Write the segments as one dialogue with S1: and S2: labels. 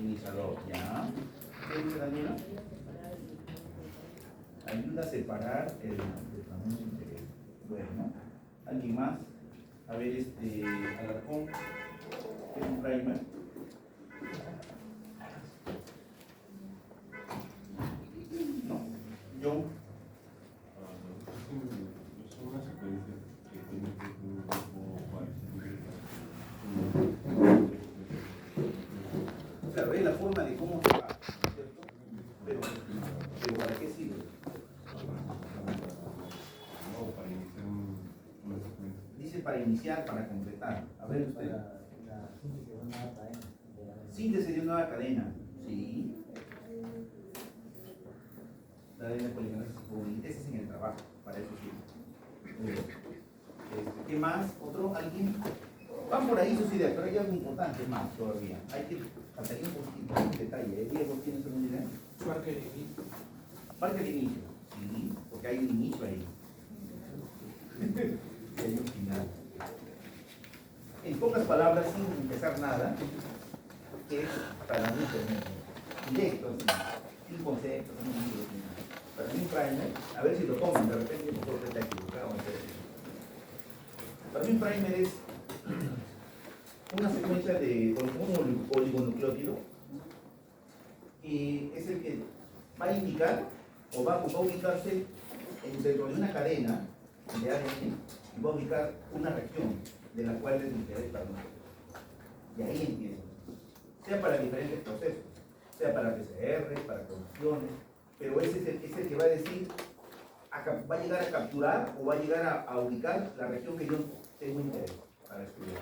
S1: Iniciador, ¿ya? ¿Qué dice Daniela? Ayuda a separar el tamaño de interés. Bueno, ¿alguien más? A ver, Alarcón, ¿qué es un primer? No, yo.
S2: Es una secuencia que tiene que ser un grupo parecido.
S1: Claro, es la forma de cómo se va, ¿cierto? Pero ¿para qué sirve?
S2: No, para iniciar una secuencia.
S1: Dice para iniciar, para completar. A ver usted.
S3: La síntesis de una nueva cadena.
S1: Síntesis de una nueva cadena. Sí. La cadena de polimerasa subunida. Ese es en el trabajo, para eso sirve. ¿Qué más? ¿Otro? ¿Alguien? Van por ahí sus ideas, pero hay algo importante más todavía. Hay que faltaría un poquito de detalle. ¿Diego tienes alguna idea?
S4: Marca de inicio.
S1: Marca de inicio. Sí, porque hay un inicio ahí. Y hay un final. En pocas palabras, sin empezar nada, que es para mí directo, sin conceptos, sin libros, sin nada. Para mí un primer, a ver si lo toman, de repente mejor que está equivocado. Para mí un primer es una secuencia de un oligonucleótido y es el que va a indicar o va a ubicarse dentro de una cadena de ADN y va a ubicar una región de la cual es de interés para nosotros. Y ahí empieza. Sea para diferentes procesos, sea para PCR, para producciones, pero ese es el que va a decir, va a llegar a capturar o va a llegar a ubicar la región que yo tengo interés para estudiar.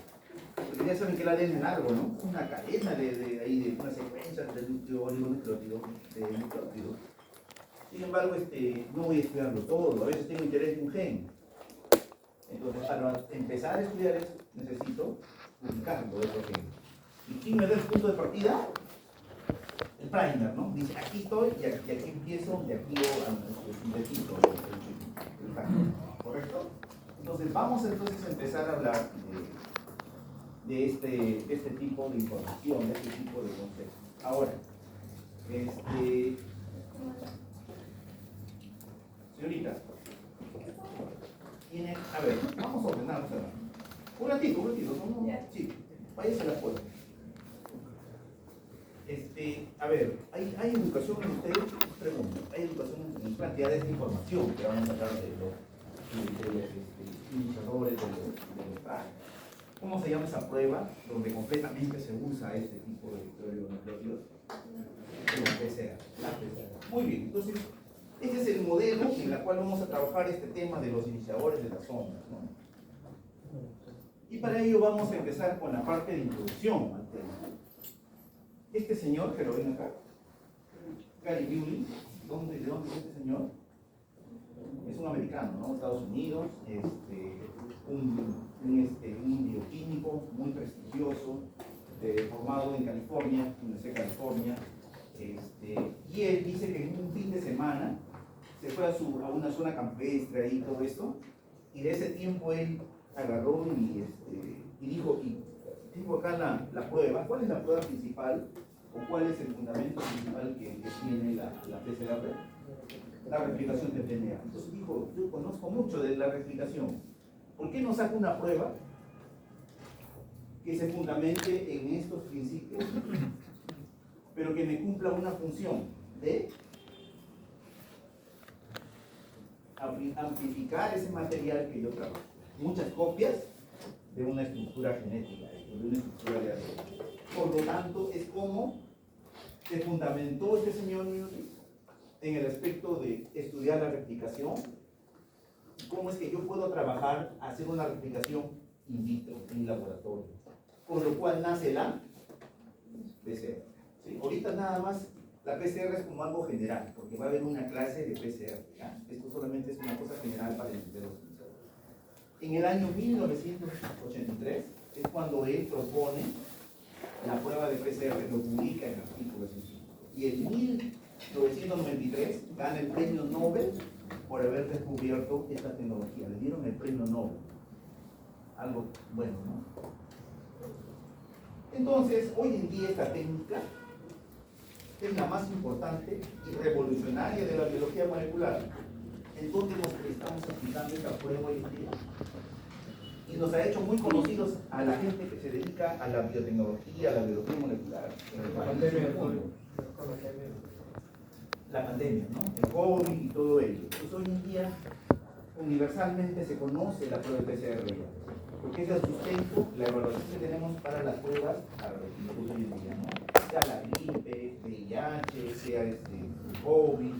S1: Porque ya saben que el ADN es largo, ¿no? Una cadena de una secuencia de oligonucleótidos, de nucleótidos. Sin embargo, no voy a estudiarlo todo, a veces tengo interés en un gen. Entonces, para empezar a estudiar eso, necesito ubicarlo de otro gen. ¿Y quién me da el punto de partida? El primer, ¿no? Dice, aquí estoy y aquí empiezo, y aquí sintetizo el factor, ¿correcto? Entonces, vamos entonces a empezar a hablar de este tipo de información, de este tipo de conceptos. Ahora, señorita, tiene, a ver, vamos a ordenar, un ratito, no, sí, váyase a la puerta. A ver, ¿hay educación en ustedes? Pregunto, ¿hay educación en cantidades de información que vamos a hablar de los iniciadores, de los trajes? ¿Cómo se llama esa prueba donde completamente se usa este tipo de oligonucleótidos? La PCR. Muy bien, entonces, este es el modelo en el cual vamos a trabajar este tema de los iniciadores de las ondas, ¿no? Y para ello vamos a empezar con la parte de introducción al tema. Este señor, que lo ven acá, Gary Bewley, ¿de dónde es este señor? Es un americano, ¿no? Estados Unidos, un bioquímico muy prestigioso, formado en California, Universidad de California, y él dice que en un fin de semana se fue a una zona campestre ahí todo esto, y de ese tiempo él agarró y dijo, y tengo acá la prueba. ¿Cuál es la prueba principal o cuál es el fundamento principal que tiene la PCR? La replicación del DNA. Entonces dijo, yo conozco mucho de la replicación. ¿Por qué no saco una prueba que se fundamente en estos principios, pero que me cumpla una función de amplificar ese material que yo trabajo? Muchas copias de una estructura genética, de una estructura de ADN. Por lo tanto, es como se fundamentó este señor Newton en el aspecto de estudiar la replicación, cómo es que yo puedo trabajar, hacer una replicación in vitro, en laboratorio, con lo cual nace la PCR. ¿Sí? Ahorita nada más la PCR es como algo general, porque va a haber una clase de PCR, ¿ya? Esto solamente es una cosa general para entender los utilizadores. En el año 1983 es cuando él propone la prueba de PCR, lo publica en artículos científicos. Y en 1993 gana el premio Nobel por haber descubierto esta tecnología. Le dieron el premio Nobel. Algo bueno, ¿no? Entonces, hoy en día esta técnica es la más importante y revolucionaria de la biología molecular, en donde nos estamos aplicando esta prueba hoy en día. Y nos ha hecho muy conocidos a la gente que se dedica a la biotecnología, a la biología molecular. La pandemia, ¿no? El COVID y todo ello. Pues hoy en día, universalmente se conoce la prueba de PCR ya, porque es el sustento, la evaluación que tenemos para las pruas hoy en día, ¿no? Sea la gripe, VIH, sea el COVID,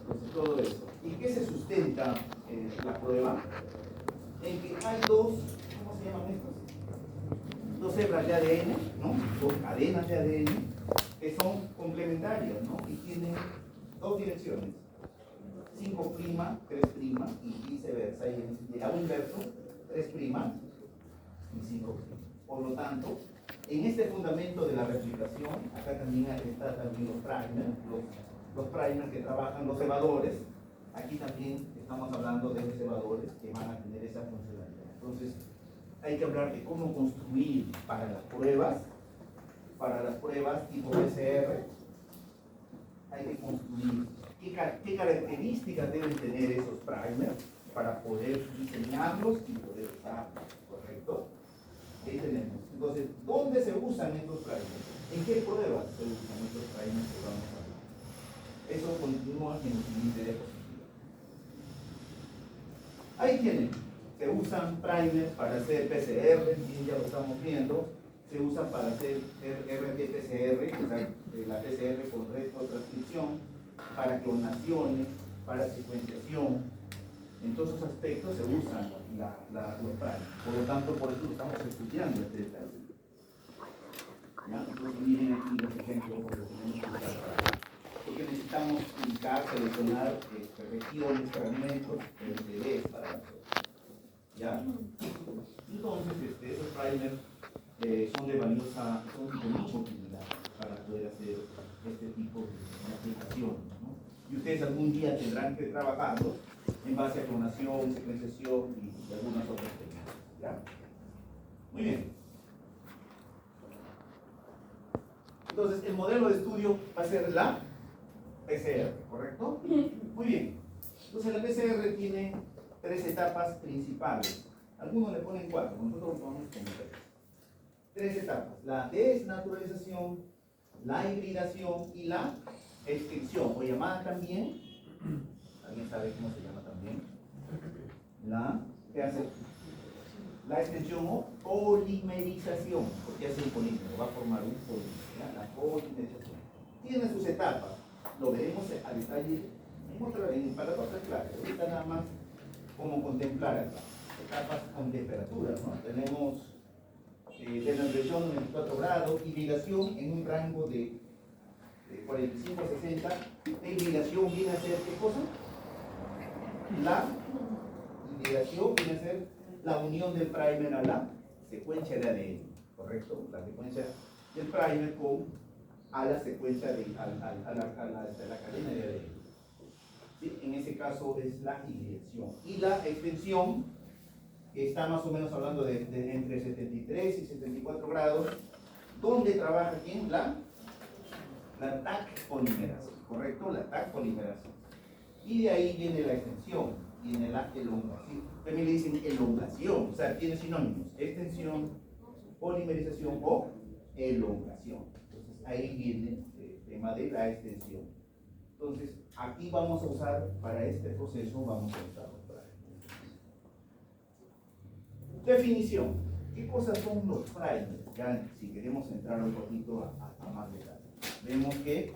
S1: entonces todo eso. ¿Y qué se sustenta la prueba? En que hay dos, ¿cómo se llaman estos? Dos hebras de ADN, ¿no? Dos cadenas de ADN que son complementarias, ¿no? Y tienen dos direcciones, 5', 3' y viceversa, y al inverso, 3' y 5'. Por lo tanto, en este fundamento de la replicación, acá también están también los primers que trabajan, los cebadores. Aquí también estamos hablando de los cebadores que van a tener esa funcionalidad. Entonces, hay que hablar de cómo construir para las pruebas tipo PCR, hay que construir qué características deben tener esos primers para poder diseñarlos y poder usarlos, ¿correcto? Ahí tenemos. Entonces, ¿dónde se usan estos primers? ¿En qué pruebas se usan estos primers que vamos a hablar? Eso continúa en el siguiente diapositiva. Ahí tienen, se usan primers para hacer PCR, y ya lo estamos viendo, se usan para hacer RT-PCR, o sea, la PCR con retrotranscripción, para clonaciones, para secuenciación. En todos esos aspectos se usan los primers. Por lo tanto, por eso estamos estudiando este detalle. ¿Ya? Entonces, miren aquí los ejemplos porque tenemos que usar porque necesitamos ubicar, seleccionar regiones, fragmentos, bebés para la prueba. ¿Ya? Entonces, esos primers son de valiosa, son de mucha utilidad para poder hacer este tipo de aplicaciones, ¿no? Y ustedes algún día tendrán que trabajarlos en base a clonación, secuenciación y algunas otras técnicas. ¿Ya? Muy bien. Entonces, el modelo de estudio va a ser la PCR, ¿correcto? Muy bien. Entonces, la PCR tiene 3 etapas principales. Algunos le ponen 4, nosotros vamos con 3. 3 etapas: la desnaturalización, la hibridación y la extinción, o llamada también, ¿alguien sabe cómo se llama también? ¿Qué hace? La extensión o polimerización, porque hace un polímero, va a formar un polímero, ¿ya? La polimerización. Tiene sus etapas, lo veremos a detalle para las otras clases. Ahorita nada más como contemplar acá. Etapas con temperatura, ¿no? Tenemos desnaturalización en 24 grados, hibridación en un rango de 45 a 60. La hibridación viene a ser ¿qué cosa? La hibridación viene a ser la unión del primer a la secuencia de ADN, ¿correcto? La secuencia del primer a la secuencia a la cadena de ADN. ¿Sí? En ese caso es la hibridación. Y la extensión, que está más o menos hablando de entre 73 y 74 grados, ¿dónde trabaja quién? La TAC polimerasa, ¿correcto? La TAC polimerasa. Y de ahí viene la extensión, viene la elongación. También le dicen elongación, o sea, tiene sinónimos: extensión, polimerización o elongación. Entonces, ahí viene el tema de la extensión. Entonces, aquí vamos a usar, para este proceso, vamos a usar los primers. Definición. ¿Qué cosas son los primers? Ya, si queremos entrar un poquito a más detalle. Vemos que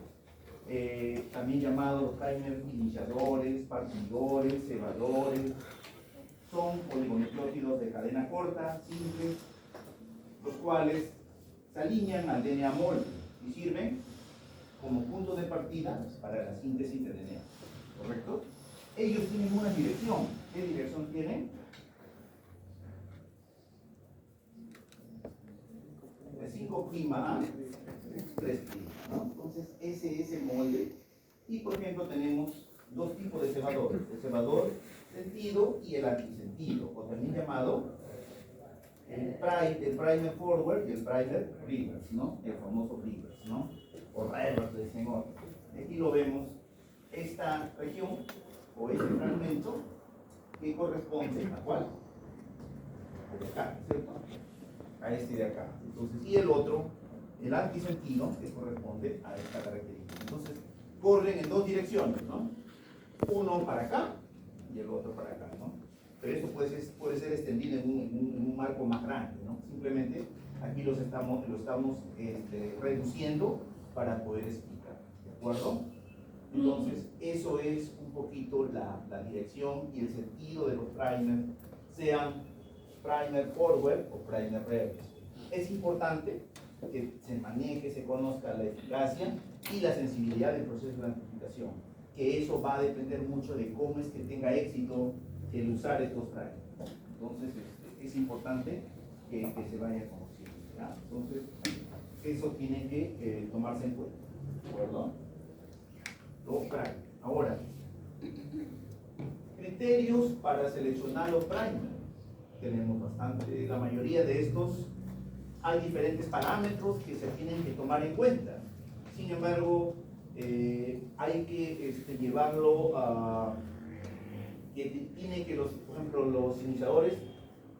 S1: también llamados los primers iniciadores, partidores, cebadores, son oligonucleótidos de cadena corta, simples, los cuales se alinean al DNA molde y sirven como punto de partida para la síntesis de DNA, ¿correcto? Ellos tienen una dirección. ¿Qué dirección tienen? De 5' a 3', ¿no? Entonces, ese es el molde. Y, por ejemplo, tenemos dos tipos de cebadores: el cebador sentido y el antisentido, o también llamado el primer forward y el primer reverse, ¿no? El famoso reverse, ¿no? O reverse, decimos aquí lo vemos, esta región o este fragmento que corresponde a cuál? De acá, ¿cierto? A este de acá. Entonces, y el otro, el antisentido, que corresponde a esta característica. Entonces, corren en dos direcciones, ¿no? Uno para acá y el otro para acá, ¿no? Pero esto puede ser extendido en un marco más grande, ¿no? Simplemente aquí lo estamos reduciendo para poder explicar, ¿de acuerdo? Entonces, eso es un poquito la dirección y el sentido de los primers, sean primer forward o primer reverse. Es importante que se maneje, se conozca la eficacia y la sensibilidad del proceso de amplificación, que eso va a depender mucho de cómo es que tenga éxito el usar estos primers. Entonces, es importante que se vaya conociendo, ¿ya? Entonces, eso tiene que tomarse en cuenta, ¿de acuerdo? Los primers. Ahora, criterios para seleccionar los primers. Tenemos bastante, la mayoría de estos hay diferentes parámetros que se tienen que tomar en cuenta. Sin embargo, hay que llevarlo a que tiene que por ejemplo, los iniciadores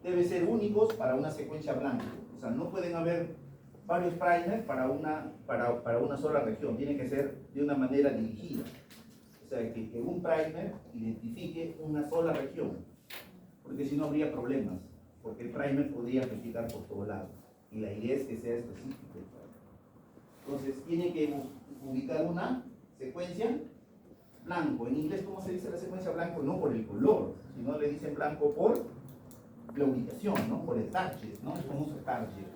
S1: deben ser únicos para una secuencia blanca. O sea, no pueden haber varios primers para una sola región. Tiene que ser de una manera dirigida. O sea, que un primer identifique una sola región, porque si no habría problemas, porque el primer podría amplificar por todo lado, y la idea es que sea específico. Entonces, tiene que ubicar una secuencia blanco. En inglés, ¿cómo se dice la secuencia blanco? No por el color, sino le dicen blanco por la ubicación, ¿no? Por el target, ¿no? El famoso target,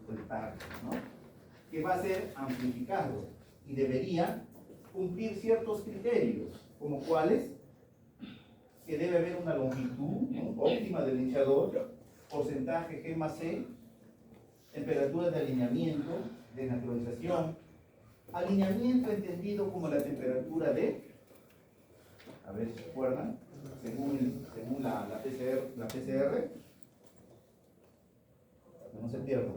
S1: por el target, ¿no? Que va a ser amplificado y debería cumplir ciertos criterios, como cuáles, que debe haber una longitud, ¿no?, óptima del iniciador, porcentaje G más C, temperatura de alineamiento, de naturalización, alineamiento entendido como la temperatura de, a ver si se acuerdan, según la PCR, no se pierda.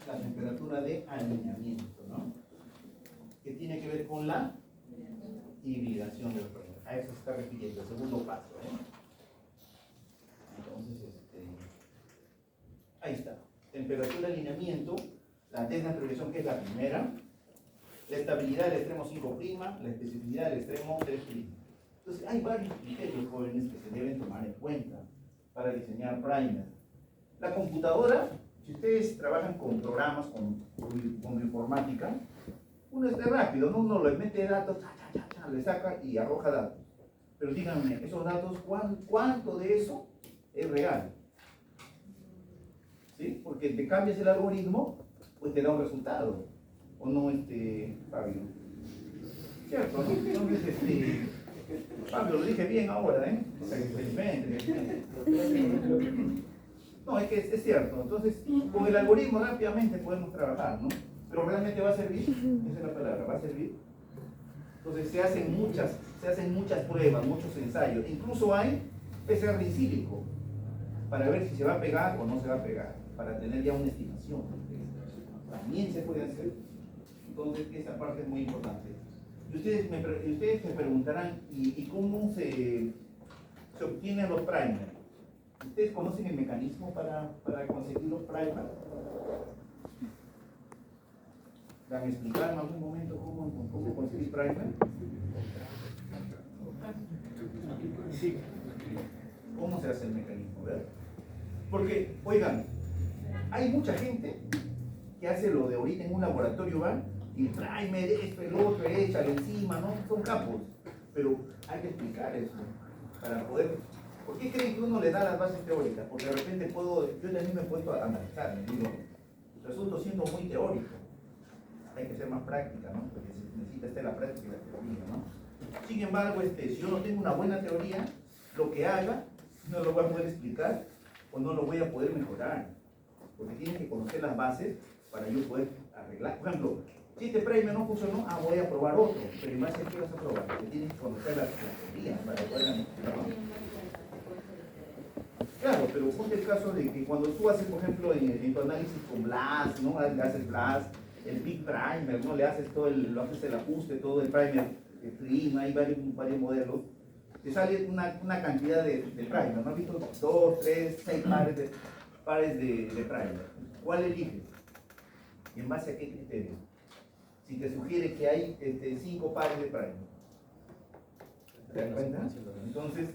S1: La temperatura de alineamiento, ¿no? Que tiene que ver con la hibridación de los problemas. A eso se está refiriendo, el segundo paso, ¿eh? Entonces, ahí está. Temperatura de alineamiento, la desnaturalización, que es la primera, la estabilidad del extremo 5', la especificidad del extremo 3'. Entonces, hay varios criterios, jóvenes, que se deben tomar en cuenta para diseñar primer. La computadora, si ustedes trabajan con programas, con informática, uno es rápido, ¿no? Uno le mete datos, le saca y arroja datos. Pero díganme, esos datos, ¿cuánto de eso es real? ¿Sí? Porque te cambias el algoritmo, pues te da un resultado. ¿O no, Fabio? ¿Cierto? ¿No? Entonces, Fabio, lo dije bien ahora, ¿eh? No, es que es cierto. Entonces, con el algoritmo rápidamente podemos trabajar, ¿no? Pero realmente va a servir, esa es la palabra, va a servir. Entonces se hacen muchas pruebas, muchos ensayos. Incluso hay PCR in silico para ver si se va a pegar o no se va a pegar, para tener ya una estimación. También se puede hacer. Entonces esa parte es muy importante. Y ustedes me preguntarán, ¿y cómo se obtienen los primers? ¿Ustedes conocen el mecanismo para conseguir los primers? ¿Me han explicado en algún momento cómo conseguir primer? Sí. ¿Cómo se hace el mecanismo? ¿Verdad? Porque, oigan, hay mucha gente que hace lo de ahorita en un laboratorio, ¿va? Y primer, esto, el otro, échale encima, ¿no? Son capos. Pero hay que explicar eso para poder. ¿Por qué creen que uno le da las bases teóricas? Porque de repente yo también me he puesto a analizar, me digo, resulta siendo muy teórico. Hay que ser más práctica, ¿no? Porque se necesita estar la práctica y la teoría, ¿no? Sin embargo, si yo no tengo una buena teoría, lo que haga no lo voy a poder explicar o no lo voy a poder mejorar, porque tienen que conocer las bases para yo poder arreglar. Por ejemplo, si este primer no funcionó, voy a probar otro, pero en base a qué vas a probar, porque tienes que conocer la teoría para poder analizarlo. Claro, pero ponte el caso de que cuando tú haces, por ejemplo, en tu análisis con Blast, ¿no? Le haces Blast, el Big Primer, ¿no? Le haces todo lo haces el ajuste, todo el primer, el trim, hay varios modelos. Te sale una cantidad de primer, ¿no? ¿Has visto? 2, 3, 6 pares de primer. ¿Cuál eliges? ¿Y en base a qué criterio? Si te sugiere que hay 5 pares de primer. ¿Te das cuenta? Entonces,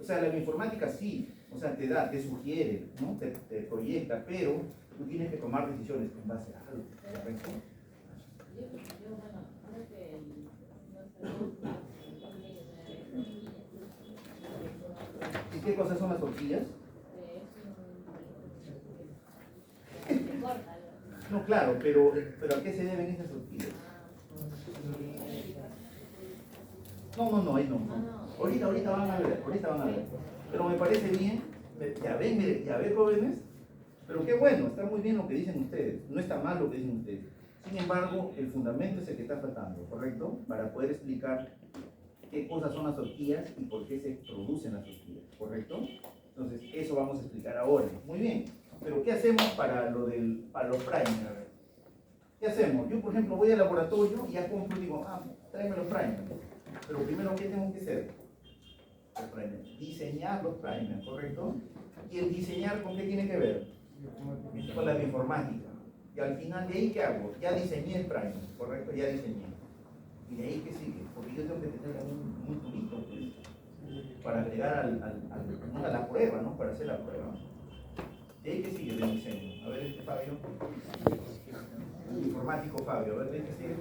S1: o sea, la bioinformática sí, o sea, te sugiere, ¿no? Te proyecta, pero tú tienes que tomar decisiones en base a algo, ¿correcto? ¿Y qué cosas son las horquillas? No, claro, pero ¿a qué se deben esas horquillas? No, ahí no. Ahorita van a ver, Pero me parece bien, ya ven, mire, ya ven, jóvenes, pero qué bueno, está muy bien lo que dicen ustedes, no está mal lo que dicen ustedes. Sin embargo, el fundamento es el que está faltando, ¿correcto? Para poder explicar qué cosas son las horquillas y por qué se producen las horquillas, ¿correcto? Entonces, eso vamos a explicar ahora. Muy bien, pero ¿qué hacemos para los primers? ¿Qué hacemos? Yo, por ejemplo, voy al laboratorio y ya compro y digo, tráeme los primers. Pero primero, ¿qué tengo que hacer? Los primers. Diseñar los primers, ¿correcto? ¿Y el diseñar con qué tiene que ver? Con la bioinformática. Y al final, ¿de ahí qué hago? Ya diseñé el primer, ¿correcto? Ya diseñé. ¿Y de ahí qué sigue? Porque yo tengo que tener un tubito, pues, para agregar a la prueba, ¿no? Para hacer la prueba. ¿De ahí qué sigue del diseño? A ver, Fabio. Informático Fabio, a ver, ¿de ahí qué sigue?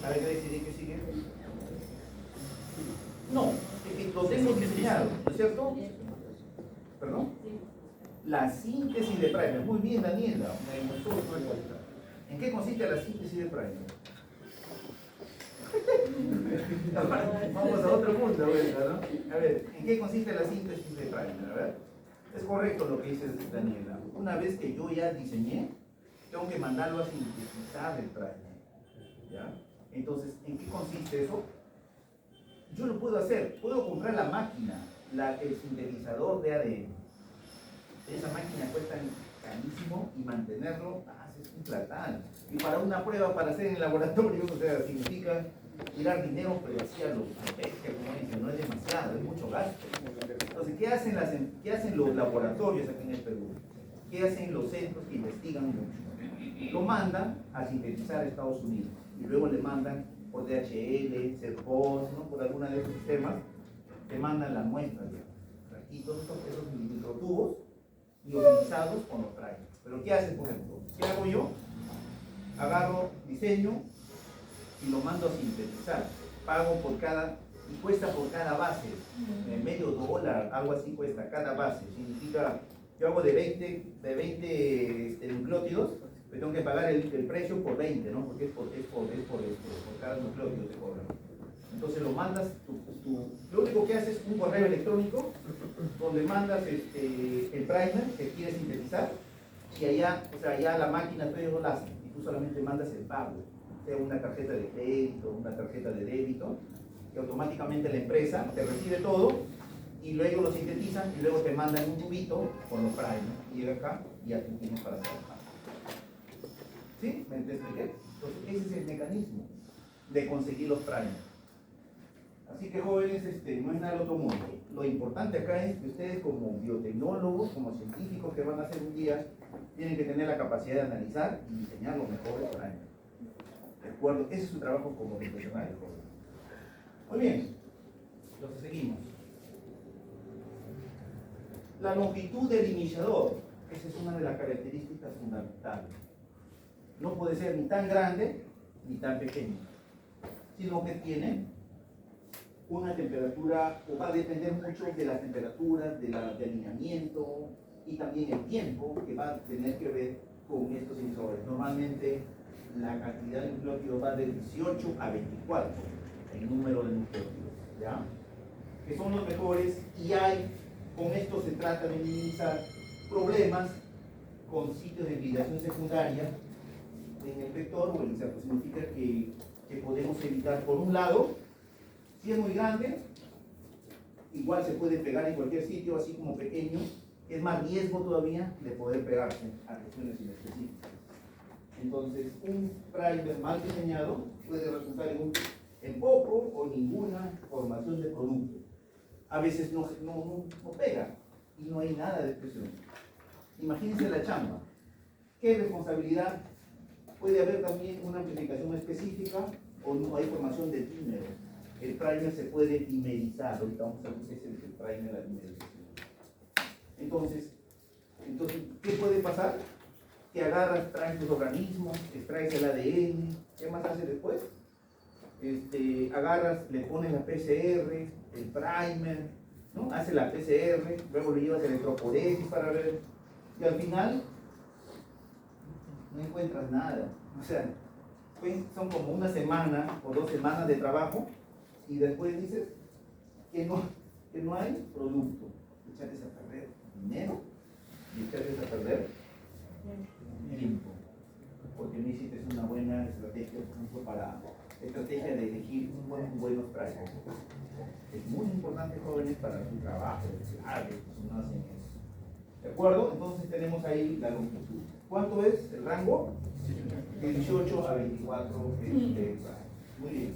S1: A ver, ¿de qué sigue? No, es que lo tengo diseñado, ¿no es cierto? ¿Perdón? La síntesis de primer. Muy bien, Daniela, me gustó tu respuesta. ¿En qué consiste la síntesis de primer? Vamos a otro punto, ¿no? A ver, ¿en qué consiste la síntesis de primer? A ver, es correcto lo que dice Daniela. Una vez que yo ya diseñé, tengo que mandarlo a sintetizar el primer. ¿Ya? Entonces, ¿en qué consiste eso? Yo lo puedo hacer, puedo comprar la máquina, el sintetizador de ADN. Esa máquina cuesta carísimo y mantenerlo es un platal. Y para una prueba, para hacer en el laboratorio, o sea, significa tirar dinero, pero así a lo bestia, como dicen, no es demasiado, es mucho gasto. Entonces, ¿qué hacen los laboratorios aquí en el Perú? ¿Qué hacen los centros que investigan mucho? Lo mandan a sintetizar a Estados Unidos y luego le mandan por DHL, CERPOS, ¿no? Por alguna de esos sistemas, te mandan las muestras. Aquí todos esos microtubos ionizados con los trajes. Pero ¿qué hacen, por ejemplo? ¿Qué hago yo? Agarro, diseño y lo mando a sintetizar. Pago por cada, y cuesta por cada base, $0.50, algo así cuesta cada base. Significa, yo hago de 20 nucleótidos, me tengo que pagar el precio por 20, ¿no? Porque es por cada nucleótido te cobran. Entonces lo mandas, lo único que haces es un correo electrónico donde mandas el primer que quieres sintetizar y allá, o sea, ya la máquina ellos lo hacen y tú solamente mandas el pago, sea una tarjeta de crédito, una tarjeta de débito, y automáticamente la empresa te recibe todo y luego lo sintetizan y luego te mandan un tubito con los primers y llega acá y ya tú tienes para trabajar. ¿Sí? ¿Me expliqué? Entonces ese es el mecanismo de conseguir los primers. Así que jóvenes, no es nada del otro mundo. Lo importante acá es que ustedes como biotecnólogos, como científicos que van a hacer un día, tienen que tener la capacidad de analizar y diseñar los mejores primers. ¿De acuerdo? Ese es su trabajo como profesionales, jóvenes. Muy bien, entonces seguimos. La longitud del iniciador, esa es una de las características fundamentales. No puede ser ni tan grande ni tan pequeño, sino que tiene una temperatura, o va a depender mucho de las temperaturas, de alineamiento y también el tiempo que va a tener que ver con estos emisores. Normalmente la cantidad de nucleótidos va de 18 a 24, el número de nucleótidos, ¿ya? Que son los mejores y con esto se trata de minimizar problemas con sitios de hibridación secundaria en el vector o el inserto. Significa que podemos evitar, por un lado, si es muy grande, igual se puede pegar en cualquier sitio, así como pequeño, es más riesgo todavía de poder pegarse a regiones inespecíficas. Entonces, un primer mal diseñado puede resultar en poco o ninguna formación de producto. A veces no pega y no hay nada de expresión. Imagínense la chamba. ¿Qué responsabilidad? Puede haber también una amplificación específica o no hay formación de dímeros. El primer se puede dimerizar. Ahorita vamos a ver qué es el primer, la dimerización. Entonces, ¿qué puede pasar? Que agarras, traes tus organismos, extraes el ADN, ¿qué más hace después? Agarras, le pones la PCR, el primer, ¿no? Hace la PCR, luego le llevas electroporesis para ver, y al final no encuentras nada. O sea, pues, son como una semana o 2 semanas de trabajo, y después dices que no hay producto. Echarles a perder dinero y echarles a perder tiempo, porque no hiciste una buena estrategia, por ejemplo, para estrategia de elegir buenos precios. Es muy importante, jóvenes, para su trabajo, claro, si no hacen eso. ¿De acuerdo? Entonces tenemos ahí la longitud. ¿Cuánto es el rango? De 18 a 24 Muy bien.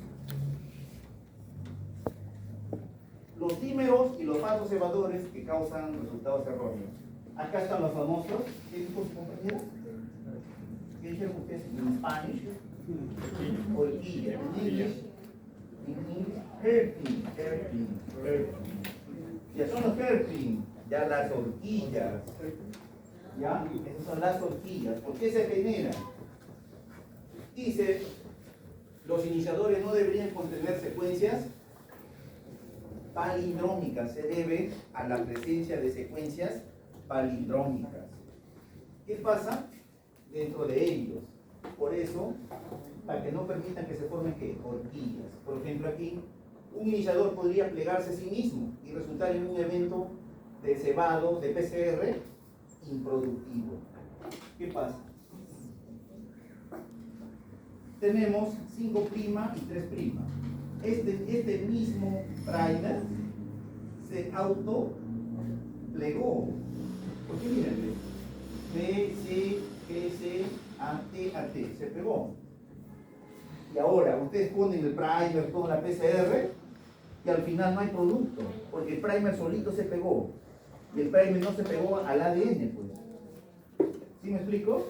S1: Los dímeros y los falsos cebadores que causan resultados erróneos. Acá están los famosos. ¿Qué dijo su compañera? ¿Qué dijeron ustedes en Spanish? Horquilla. En inglés, hairpin. Ya son los hairpin, ya las horquillas. ¿Ya? Esas son las horquillas. ¿Por qué se generan? Dice, los iniciadores no deberían contener secuencias palindrómicas. Se debe a la presencia de secuencias palindrómicas. ¿Qué pasa dentro de ellos? Por eso, para que no permitan que se formen ¿qué? Horquillas. Por ejemplo, aquí, un iniciador podría plegarse a sí mismo y resultar en un evento de cebado, de PCR, improductivo. ¿Qué pasa? Tenemos 5' y 3'. Este mismo primer se autoplegó. ¿Por qué miren? B, C, G, C, A, T, se pegó. Y ahora ustedes ponen el primer con la PCR y al final no hay producto, porque el primer solito se pegó. Y el primer no se pegó al ADN, pues. ¿Sí me explico?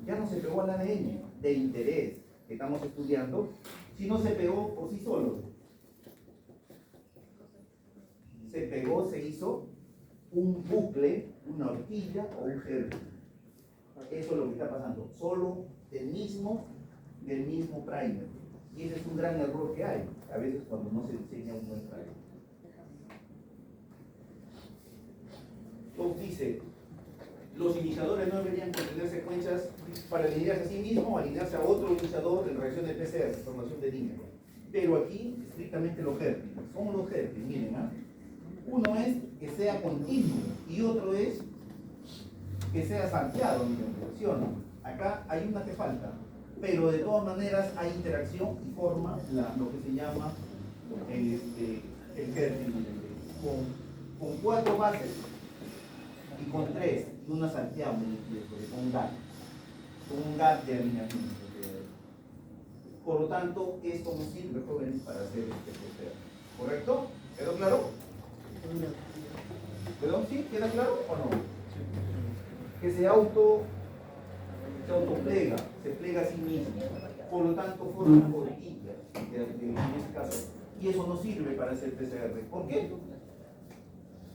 S1: Ya no se pegó al ADN de interés que estamos estudiando, sino se pegó por sí solo. Se pegó, se hizo un bucle, una horquilla o un germen. Eso es lo que está pasando. Solo del mismo primer. Y ese es un gran error que hay, a veces cuando no se diseña un buen primer. Entonces dice, los iniciadores no deberían contener secuencias para alinearse a sí mismo o alinearse a otro iniciador en reacción de PCR, formación de dímero. Pero aquí, estrictamente los herpes. Son los herpes, miren, ¿ah? Uno es que sea continuo y otro es que sea salteado, miren, ¿sí o no? Acá hay una que falta, pero de todas maneras hay interacción y forma lo que se llama el herpes, con 4 bases y con 3 y una salteada, con un gap de alineamiento. Por lo tanto, esto no sirve, jóvenes, para hacer este PCR. ¿Correcto? ¿Quedó claro? ¿Quedó? ¿Sí? ¿Queda claro o no? Que se autoplega, se plega a sí mismo. Por lo tanto, forma horquillas, en este caso. Y eso no sirve para hacer PCR. ¿Por qué?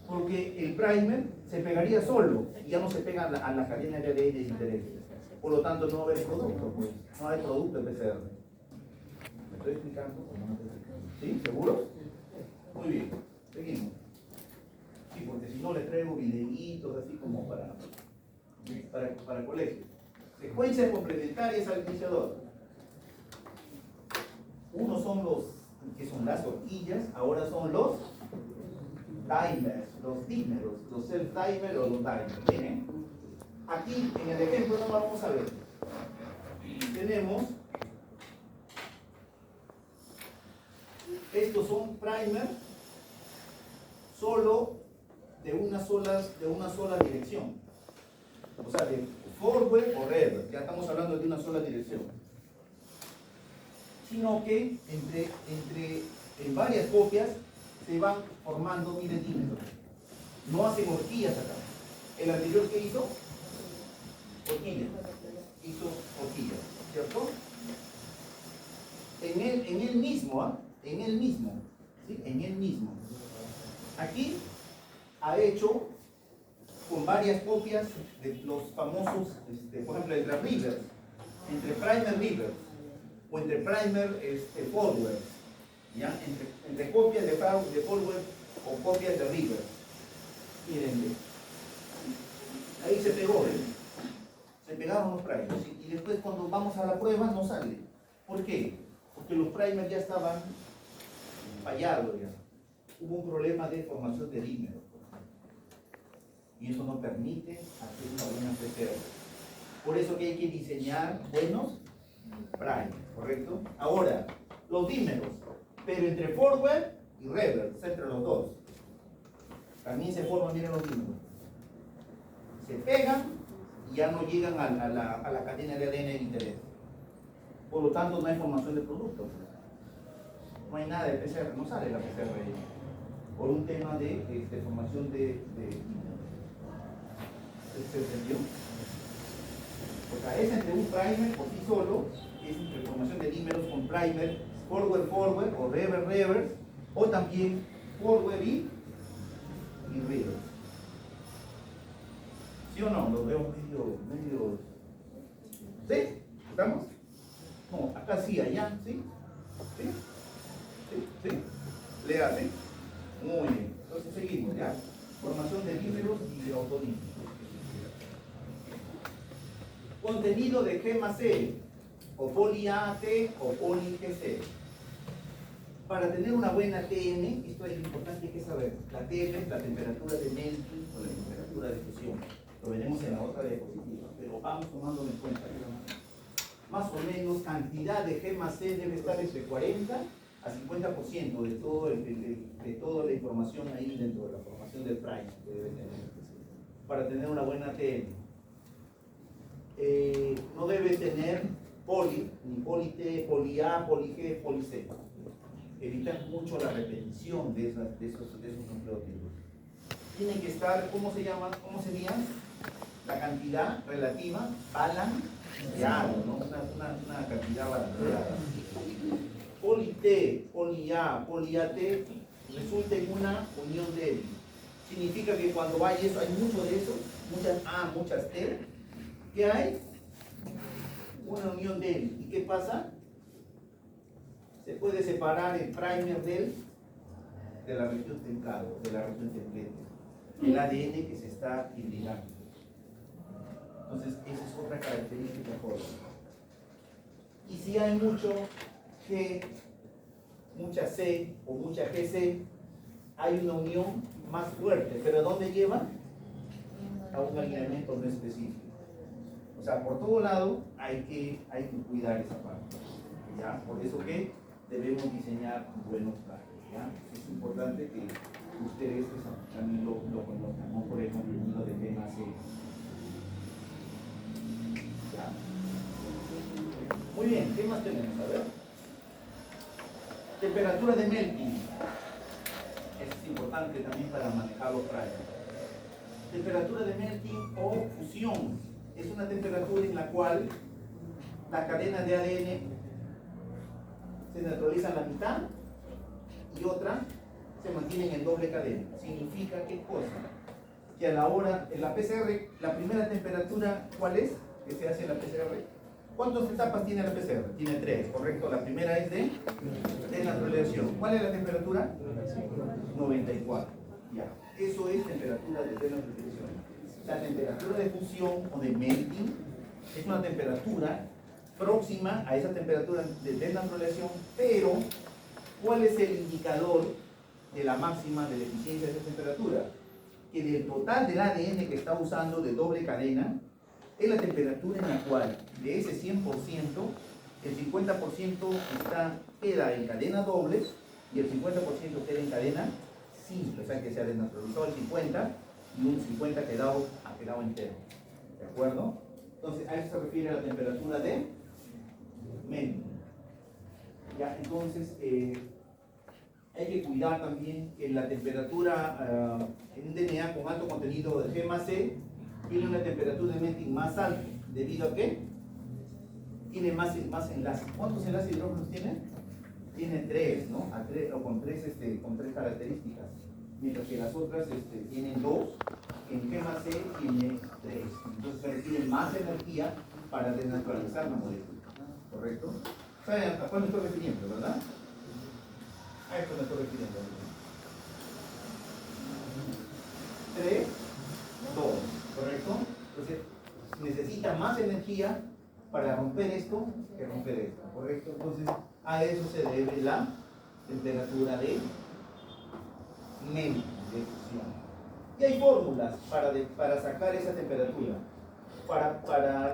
S1: Porque el primer se pegaría solo y ya no se pega a la cadena de ADN de interés. Por lo tanto, no va a haber producto, pues. No hay producto en PCR. ¿Me estoy explicando? ¿Sí? ¿Seguros? Muy bien. Seguimos. Sí, porque si no les traigo videitos así como para colegio. Secuencias complementarias al iniciador. Uno son los que son las horquillas, ahora son los dimers, los dímeros, los self-dimers o los dimers. Miren, aquí en el ejemplo no vamos a ver. Tenemos, estos son primers solo de una sola dirección. O sea, de forward o reverse. Ya estamos hablando de una sola dirección. Sino que en varias copias se van formando milímetros. No hacen horquillas acá. El anterior que hizo, horquillas. Hizo horquillas, ¿cierto? En él mismo, ¿ah? En él mismo, ¿sí? En él mismo. Aquí ha hecho con varias copias de los famosos, por ejemplo, entre rivers, entre primer rivers, o entre primer forward, ¿ya? Entre copias de forward o copias de rivers. Miren, ahí se pegó, ¿eh? Se pegaron los primers, y después cuando vamos a la prueba no sale. ¿Por qué? Porque los primers ya estaban fallados ya. Hubo un problema de formación de dímeros. Y eso no permite hacer una buena PCR. Por eso que hay que diseñar buenos primers, ¿correcto? Ahora, los dímeros, pero entre forward y reverse, entre los dos. También se forman, miren los dímeros. Se pegan y ya no llegan a la cadena de ADN de interés. Por lo tanto, no hay formación de producto. No hay nada de PCR, no sale la PCR ahí, por un tema de formación de ¿se entendió? O sea, es entre un primer por sí solo, es entre formación de dímeros con primer, forward o reverse, o también forward y reverse. ¿Sí o no? Lo veo medio... ¿Sí? ¿Estamos? No, acá sí, allá, ¿sí? ¿Sí? ¿Sí? Le hace. Muy bien. Entonces seguimos, ¿ya? Formación de dímeros y de autodímeros. Contenido de G más C, o poli AT o poli GC. Para tener una buena TM, esto es importante que saber. La TM es la temperatura de melting o la temperatura de fusión. Lo veremos en la otra diapositiva, pero vamos tomándolo en cuenta. Más o menos, cantidad de G más C debe estar entre 40 a 50% de toda la información ahí dentro de la formación del prime que debe tener para tener una buena TM. No debe tener poli, ni poli T, poli A, poli G, poli C. Evitar mucho la repetición de esos nucleótidos. Tiene que estar, ¿cómo sería? La cantidad relativa balanceada, ¿no? Una cantidad balanceada. Poli T, poli A, poli AT resulta en una unión débil. Significa que cuando hay eso, hay mucho de eso, muchas A, muchas T. ¿Qué hay? Una unión débil. ¿Y qué pasa? Se puede separar el primer de la región templado, de la región templete, el ADN que se está hibridando. Entonces, esa es otra característica joven. Y si hay mucho G, mucha C o mucha GC, hay una unión más fuerte. ¿Pero dónde lleva? A un alineamiento no específico. O sea, por todo lado hay que cuidar esa parte, ¿ya? Por eso que debemos diseñar buenos planes, ¿ya? Es importante que ustedes también lo conozcan, ¿no? Por el contenido de G más C. ¿Ya? Muy bien, ¿qué más tenemos? A ver. Temperatura de melting. Es importante también para manejar los primes. Temperatura de melting o fusión. Es una temperatura en la cual la cadena de ADN se neutraliza en la mitad y otra se mantiene en doble cadena. ¿Significa qué cosa? Que a la hora, en la PCR, la primera temperatura, ¿cuál es? Que se hace en la PCR. ¿Cuántas etapas tiene la PCR? Tiene 3, ¿correcto? La primera es de naturalización. ¿Cuál es la temperatura? 94. Ya, eso es temperatura de naturalización. La temperatura de fusión o de melting es una temperatura próxima a esa temperatura de desnaturalización, pero ¿cuál es el indicador de la máxima de la eficiencia de esa temperatura? Que del total del ADN que está usando de doble cadena, es la temperatura en la cual de ese 100%, el 50% queda en cadena doble y el 50% queda en cadena simple, o sea que se ha desnaturalizado el 50 y un 50 ha quedado entero. ¿De acuerdo? Entonces, a eso se refiere la temperatura de Melvin. Ya, entonces, hay que cuidar también que la temperatura en un DNA con alto contenido de G más C tiene una temperatura de melting más alta. ¿Debido a qué? Tiene más enlaces. ¿Cuántos enlaces de hidrógenos tiene? Tiene 3, ¿no? O con tres características. Mientras que las otras tienen 2. En G más C tiene 3. Entonces se requiere más energía para desnaturalizar la molécula. ¿Correcto? ¿Saben a cuál me estoy refiriendo, verdad? A esto me estoy refiriendo. 3, 2, ¿correcto? Entonces, necesita más energía para romper esto que romper esto, ¿correcto? Entonces, a eso se debe la temperatura de Melvin, de fusión. Y hay fórmulas para sacar esa temperatura. Para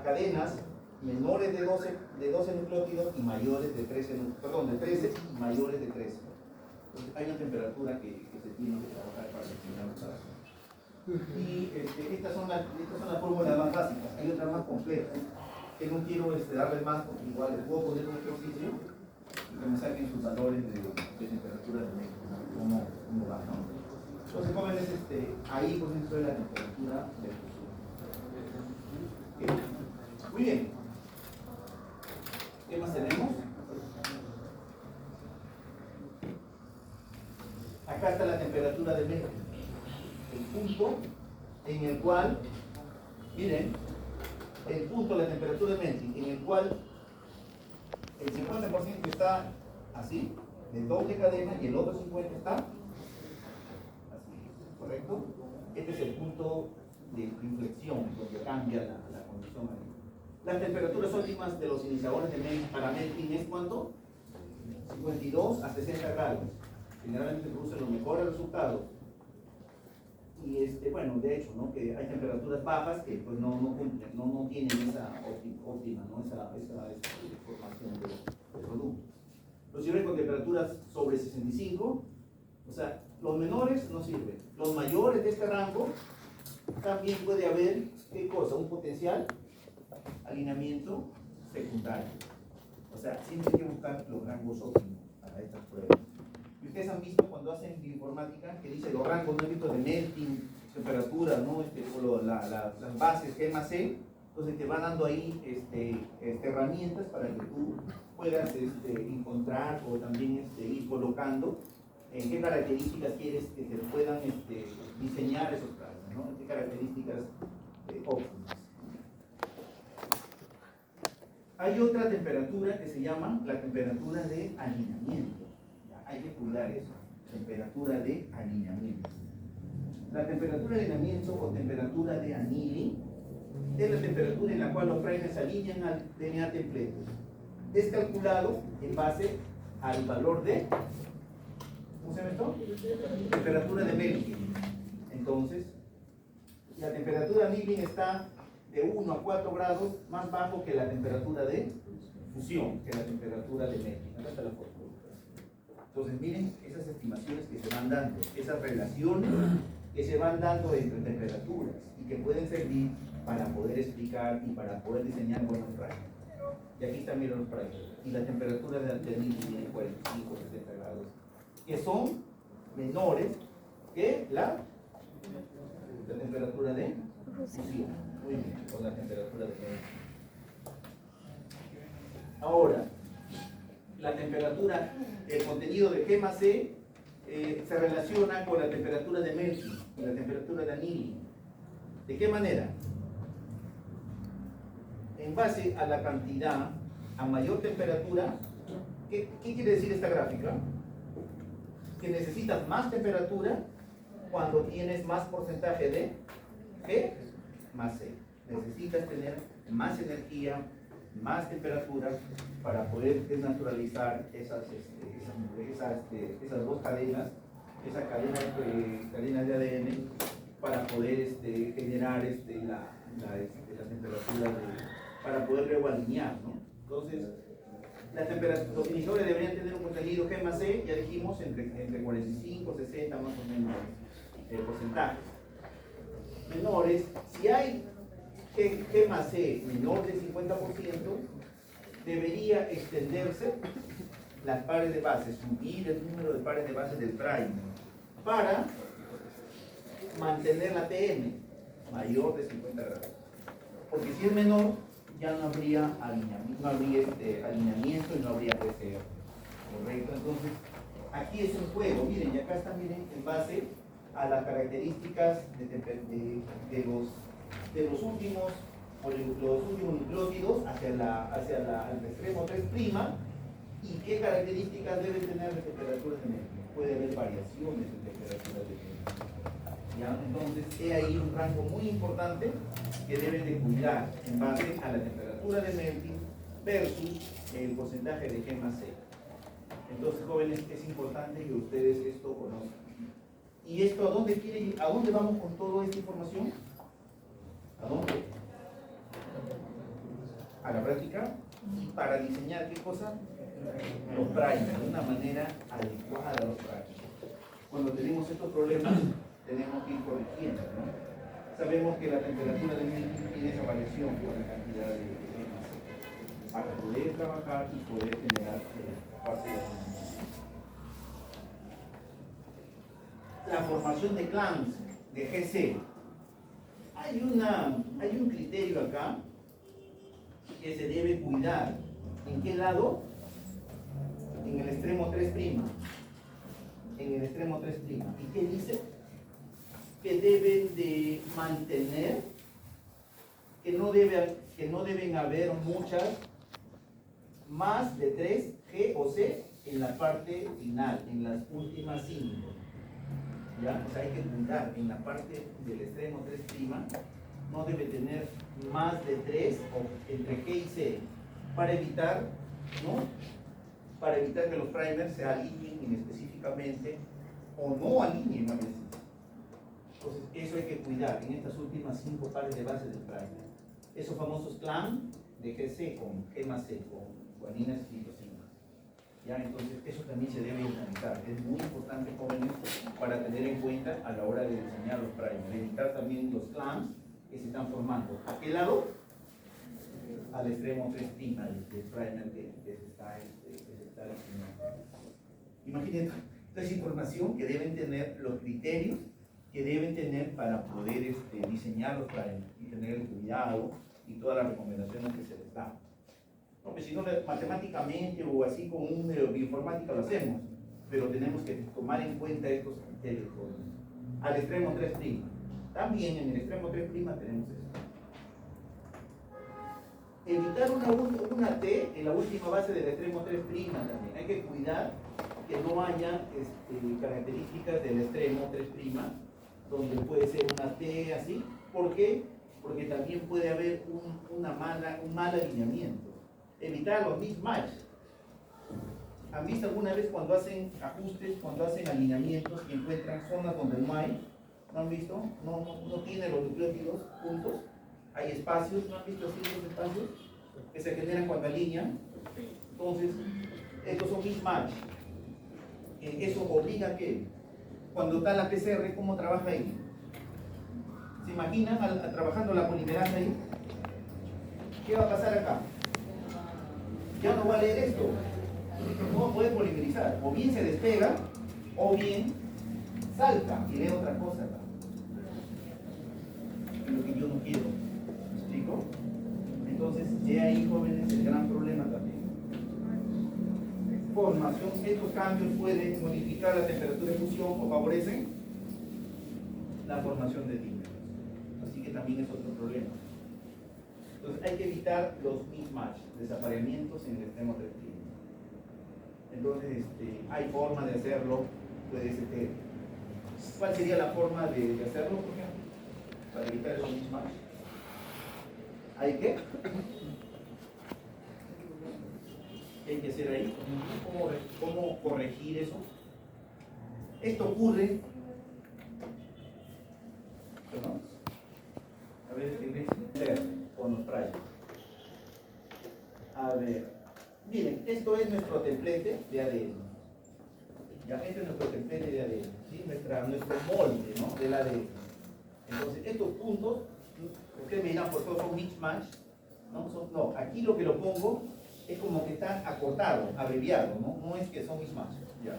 S1: cadenas menores de 12 nucleótidos y mayores de 13, de 13 y mayores de 13. Entonces, hay una temperatura que se tiene que trabajar para determinar los parámetros. Y estas son las fórmulas más básicas. Hay otras más complejas que no quiero darles más, porque igual les puedo poner un ejercicio y que me saquen sus valores de temperatura de México, cómo va, ¿no? Entonces, jóvenes, ahí por ejemplo es la temperatura de fusión. Bien. Muy bien. ¿Qué más tenemos? Acá está la temperatura de México. El punto en el cual, miren, el punto de la temperatura de Melvin, en el cual el 50% está así, de doble cadena, y el otro 50% está así, ¿correcto? Este es el punto de inflexión, donde cambia la condición ahí. Las temperaturas óptimas de los iniciadores de Melvin para Melvin es ¿cuánto? 52 a 60 grados. Generalmente producen los mejores resultados. Y bueno, de hecho, ¿no? Que hay temperaturas bajas que pues no cumplen, no tienen esa óptima, ¿no? esa formación del producto. Los sirven con temperaturas sobre 65, o sea, los menores no sirven. Los mayores de este rango también puede haber, ¿qué cosa? Un potencial alineamiento secundario. O sea, siempre hay que buscar los rangos óptimos para estas pruebas. Y ustedes han visto cuando hacen bioinformática que dice los rangos, no he visto de melting, temperatura, ¿no? O las bases G más C, entonces te van dando ahí herramientas para que tú puedas encontrar o también ir colocando en qué características quieres que te puedan diseñar esos casos, ¿no? En qué características óptimas. Hay otra temperatura que se llama la temperatura de alineamiento. Hay que cuidar eso, temperatura de alineamiento. La temperatura de alineamiento o temperatura de annealing es la temperatura en la cual los fragmentos se alinean al DNA template. Es calculado en base al valor de, ¿cómo se llama esto? Temperatura de Melvin. Entonces, la temperatura de annealing está de 1 a 4 grados más bajo que la temperatura de fusión, que la temperatura de Melvin. Acá está la foto. Entonces, miren esas estimaciones que se van dando, esas relaciones que se van dando entre temperaturas y que pueden servir para poder explicar y para poder diseñar buenos fragmentos. Y aquí están, miren los fragmentos. Y la temperatura de annealing tiene 45 60 grados, que son menores que la temperatura de fusión. Muy bien, con la temperatura de Melvin. Ahora, la temperatura, el contenido de G más C se relaciona con la temperatura de Melvin y la temperatura de annealing. ¿De qué manera? En base a la cantidad, a mayor temperatura, ¿qué quiere decir esta gráfica? Que necesitas más temperatura cuando tienes más porcentaje de G más C. Necesitas tener más energía, más temperatura para poder desnaturalizar esas dos cadenas, esas cadenas de ADN, para poder generar la temperatura para poder luego alinear, ¿no? Entonces, Los inhibidores deberían tener un contenido G más C, ya dijimos, entre 45, 60 más o menos porcentajes. Menores, si hay G más C menor del 50%, debería extenderse las pares de bases, subir el número de pares de bases del primer para mantener la TM mayor de 50 grados. Porque si es menor, ya no habría alineamiento y no habría PCR. Correcto, entonces aquí es un juego, miren, y acá está, miren, en base a las características de los últimos nucleótidos hacia el extremo 3' y qué características deben tener de temperaturas de medio. Puede haber variaciones en temperaturas de medio. ¿Ya? Entonces, he ahí un rango muy importante que deben de cuidar en base a la temperatura de melting versus el porcentaje de G más C. Entonces, jóvenes, es importante que ustedes esto conozcan. ¿Y esto a dónde quiere ir? ¿A dónde vamos con toda esta información? ¿A dónde? A la práctica. Y para diseñar qué cosa? Los primers, de una manera adecuada a los primers. Cuando tenemos estos problemas, tenemos que ir corrigiendo, ¿no? Sabemos que la temperatura de melting tiene esa variación por la cantidad de gemas para poder trabajar y poder generar parte de la formación de clans de GC. Hay un criterio acá que se debe cuidar. ¿En qué lado? En el extremo 3'. En el extremo 3'. ¿Y qué dice? Que deben de mantener, que no deben haber muchas más de 3 G o C en la parte final, en las últimas 5. ¿Ya? O sea, hay que cuidar en la parte del extremo 3', no debe tener más de 3 o entre G y C para evitar, ¿no? Para evitar que los primers se alineen específicamente o no alineen a veces. Entonces, eso hay que cuidar en estas últimas 5 pares de base del primer. Esos famosos clan de GC con G más C, con guaninas y citosinas. ¿Ya? Entonces, eso también se debe implementar. Es muy importante, jóvenes, para tener en cuenta a la hora de diseñar los primers. Evitar también los clans que se están formando. ¿A qué lado? Al extremo 3' del primer que se está diseñando. Imaginen, esta es información que deben tener los criterios que deben tener para poder diseñar los primers y tener el cuidado y todas las recomendaciones que se les dan. No, pues si no, matemáticamente o así con un bioinformática lo hacemos, pero tenemos que tomar en cuenta estos criterios. Al extremo 3'. También en el extremo 3' tenemos esto. Evitar una T en la última base del extremo 3' también. Hay que cuidar que no haya características del extremo 3', donde puede ser una T así. ¿Por qué? Porque también puede haber un mal alineamiento. Evitar los mismatch. ¿Han visto alguna vez cuando hacen ajustes, cuando hacen alineamientos y encuentran zonas donde no hay? ¿No han visto? No tiene los nucleótidos juntos. Hay espacios, ¿no han visto así esos espacios? Que se generan cuando alinean. Entonces, estos son mismatch. Eso obliga a que, cuando está la PCR, ¿cómo trabaja ahí? ¿Se imaginan trabajando la polimerasa ahí? ¿Qué va a pasar acá? Ya no va a leer esto. No va a poder polimerizar. O bien se despega, o bien salta y lee otra cosa acá. Es lo que yo no quiero. ¿Me explico? Entonces, de ahí, jóvenes, el gran problema también. Formación, estos cambios pueden modificar la temperatura de fusión o favorecen la formación de dímeros. Así que también es otro problema. Entonces hay que evitar los mismatch, desapareamientos en el extremo 3'. Entonces hay forma de hacerlo, puede ser que, ¿cuál sería la forma de hacerlo, por ejemplo? Para evitar esos mismatch. ¿Hay qué? ¿Qué hay que hacer ahí? ¿Cómo corregir eso? Esto ocurre, ¿no? A ver, ¿qué ves? Con los primers. A ver, Miren, esto es nuestro templete de ADN. Ya, este es nuestro templete de ADN, ¿sí? Nuestro molde, ¿no? Del ADN. Entonces, estos puntos, ustedes me dirán, por todo son mix match, ¿no? No, aquí lo que lo pongo es como que está acortado, abreviado, ¿no? No es que son mix match, ya.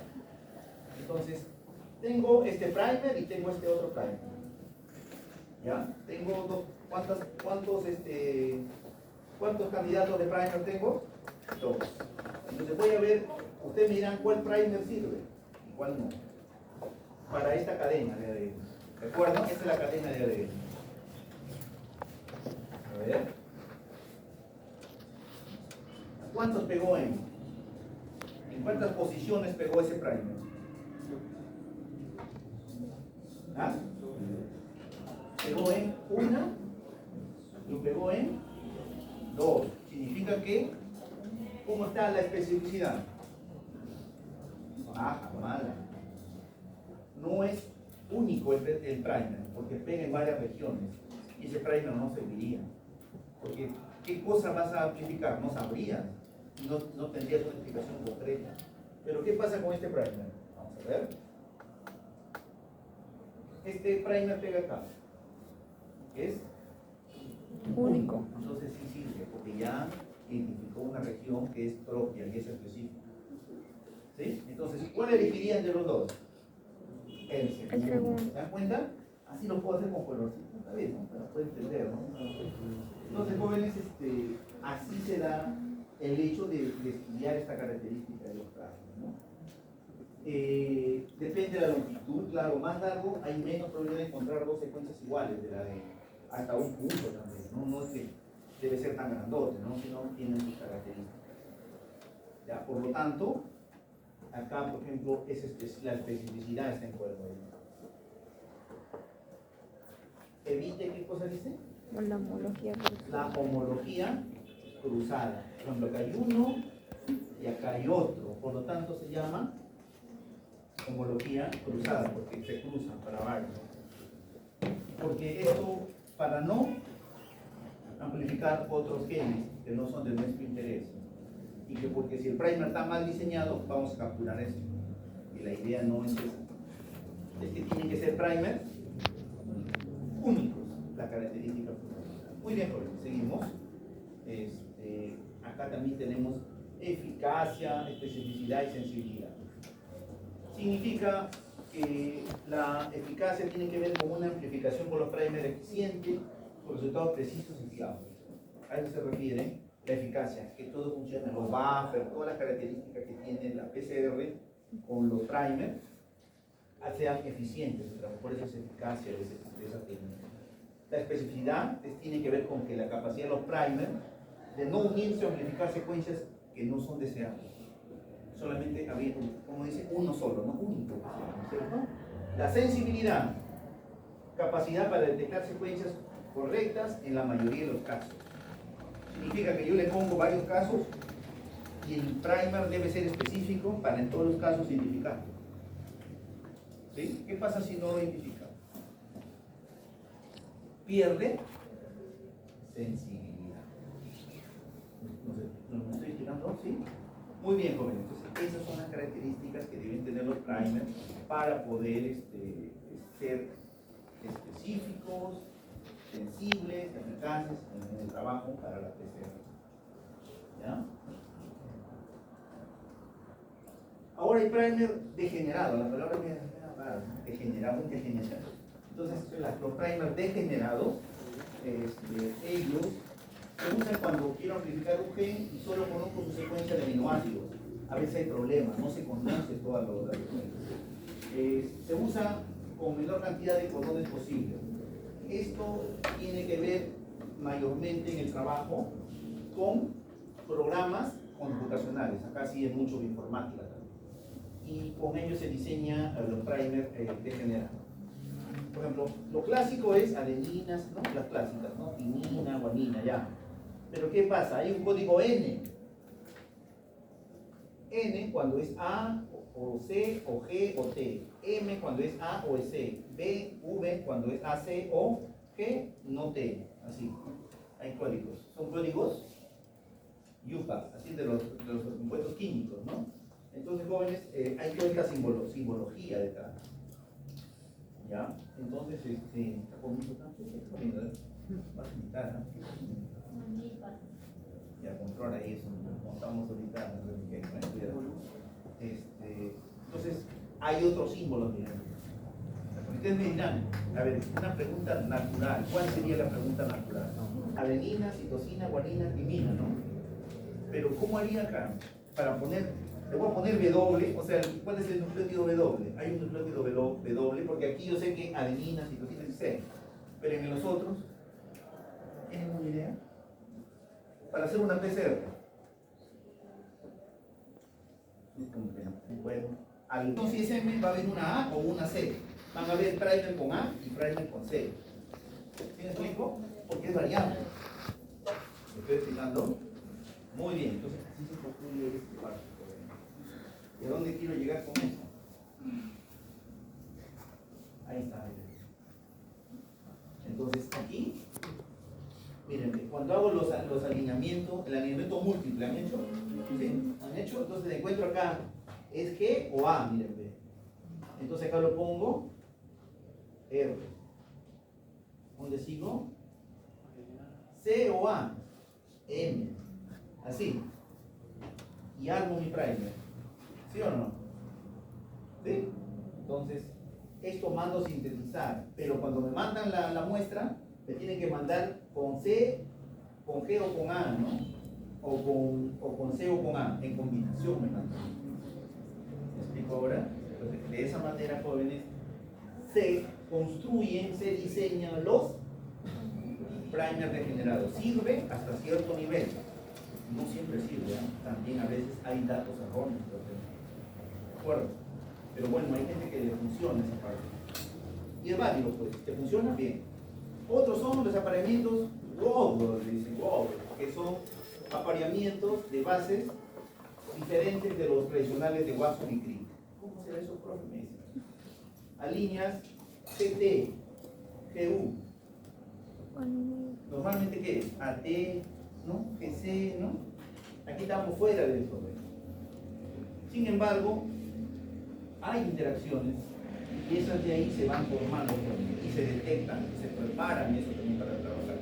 S1: Entonces, tengo este primer y tengo este otro primer. ¿Ya? Tengo dos, ¿cuántos candidatos de primer tengo? Dos. Entonces voy a ver, ustedes me dirán cuál primer sirve y cuál no. Para esta cadena de ADN. ¿Recuerdan? Esta es la cadena de ADN. A ver. ¿Cuántos pegó en cuántas posiciones pegó ese primer? ¿Ah? Pegó en una, lo pegó en dos. Significa que, ¿cómo está la especificidad? Baja, mala. No es único el primer, porque pega en varias regiones. Y ese primer no serviría. Porque, ¿qué cosa vas a amplificar? No sabrías. No tendrías una explicación concreta. Pero, ¿qué pasa con este primer? Vamos a ver. Este primer pega acá. Es único. Entonces sí sirve, porque ya identificó una región que es propia y es específica. ¿Sí? Entonces, ¿cuál elegirían de los dos? El segundo. ¿Se dan cuenta? Así lo puedo hacer con colorcito. Está bien, ¿no? Pero puede entender, ¿no? Entonces, jóvenes, así se da el hecho de estudiar esta característica de los trazos, ¿no? Depende de la longitud, claro, más largo hay menos probabilidad de encontrar dos secuencias iguales de la ADN. Hasta un punto también, ¿no? No es que debe ser tan grandote, ¿no? Sino tiene sus características. ¿Ya? Por lo tanto, acá, por ejemplo, la especificidad está en juego. Evite, ¿qué cosa dice?
S4: La homología cruzada.
S1: La homología cruzada. Por ejemplo, acá hay uno y acá hay otro. Por lo tanto, se llama homología cruzada, porque se cruzan para varios. Porque esto, para no amplificar otros genes que no son de nuestro interés, y que porque si el primer está mal diseñado, vamos a capturar eso. Y la idea no es esa. Es que tienen que ser primers únicos, la característica fundamental. Muy bien, jóvenes, seguimos. Acá también tenemos eficacia, especificidad y sensibilidad. Significa que la eficacia tiene que ver con una amplificación por los primers eficiente, con resultados precisos y fiables. A eso se refiere la eficacia, que todo funcione, los buffers, todas las características que tiene la PCR con los primers sean eficientes, por eso es eficacia de esa técnica. La especificidad tiene que ver con que la capacidad de los primers de no unirse o amplificar secuencias que no son deseables. Solamente había, como dice, uno solo, no único, ¿cierto? La sensibilidad, capacidad para detectar secuencias correctas en la mayoría de los casos. Significa que yo le pongo varios casos y el primer debe ser específico para en todos los casos identificar. ¿Sí? ¿Qué pasa si no lo identifica? Pierde sensibilidad. ¿No me estoy explicando? ¿Sí? Muy bien, jóvenes. Entonces, esas son las características que deben tener los primers para poder ser específicos, sensibles, eficaces en el trabajo para la PCR. ¿Ya? Ahora el primer degenerado, la palabra degenerado, degenerado. Entonces, los primers degenerados, ellos se usan cuando quiero amplificar un gen y solo conozco su secuencia de aminoácidos. A veces hay problemas, no se conoce toda la secuencia. Se usa con menor cantidad de codones posible. Esto tiene que ver mayormente en el trabajo con programas computacionales. Acá sí es mucho de informática también. Y con ellos se diseña los primers degenerados. Por ejemplo, lo clásico es adeninas, ¿no? Las clásicas, ¿no? Timina, guanina, ya. Pero ¿qué pasa? Hay un código N. N cuando es A o C o G o T. M cuando es A o es C. B, V cuando es AC o G, no T. Así. Hay códigos. Son códigos yupa, así de los compuestos químicos, ¿no? Entonces, jóvenes, hay toda esta simbología detrás. ¿Ya? Entonces, ¿está comiendo tanto? ¿Qué está comiendo? Vas a invitar, ¿no? Ya, controla eso, como estamos ahorita, entonces, hay otros símbolos, miren. Ustedes me dirán, a ver, una pregunta natural, ¿cuál sería la pregunta natural? Adenina, citosina, guanina, timina, ¿no? Pero ¿cómo haría acá? Para poner, le voy a poner W, o sea, ¿cuál es el nucleótido W? Hay un nucleótido W, porque aquí yo sé que adenina, citosina y C, pero en los otros, ¿tienen una idea? Para hacer una PCR. Bueno, entonces si es M va a haber una A o una C. Van a haber primer con A y primer con C. ¿Sí me explico? Porque es variable. ¿Me estoy explicando? Muy bien, entonces así se concluye este paso. ¿Y a dónde quiero llegar con eso? Ahí está. Entonces aquí, miren, cuando hago los alineamientos, el alineamiento múltiple, ¿han hecho? ¿Sí? ¿Han hecho? Entonces encuentro acá, ¿es G o A? Miren, ve. Entonces acá lo pongo R. ¿Dónde sigo? C o A, M. Así. Y armo mi primer. ¿Sí o no? ¿Sí? Entonces, esto mando sintetizar, pero cuando me mandan la muestra, me tienen que mandar con C, con G o con A, ¿no? O con C o con A, en combinación me mandan. ¿Me explico ahora? Entonces, de esa manera, jóvenes, se construyen, se diseñan los primers regenerados. Sirve hasta cierto nivel. No siempre sirve, ¿eh? También a veces hay datos erróneos. ¿De acuerdo? Pero bueno, hay gente que le funciona esa parte. Y es válido, pues, que funciona bien. Otros son los apareamientos Wobble, dicen Wobble, que son apareamientos de bases diferentes de los tradicionales de Watson y Crick. ¿Cómo será eso, profe? Me dicen. A líneas GT, GU. Normalmente, ¿qué es? AT, ¿no? GC, ¿no? Aquí estamos fuera de eso. Sin embargo, hay interacciones y esas de ahí se van formando y se detectan, y se preparan eso también para trabajar.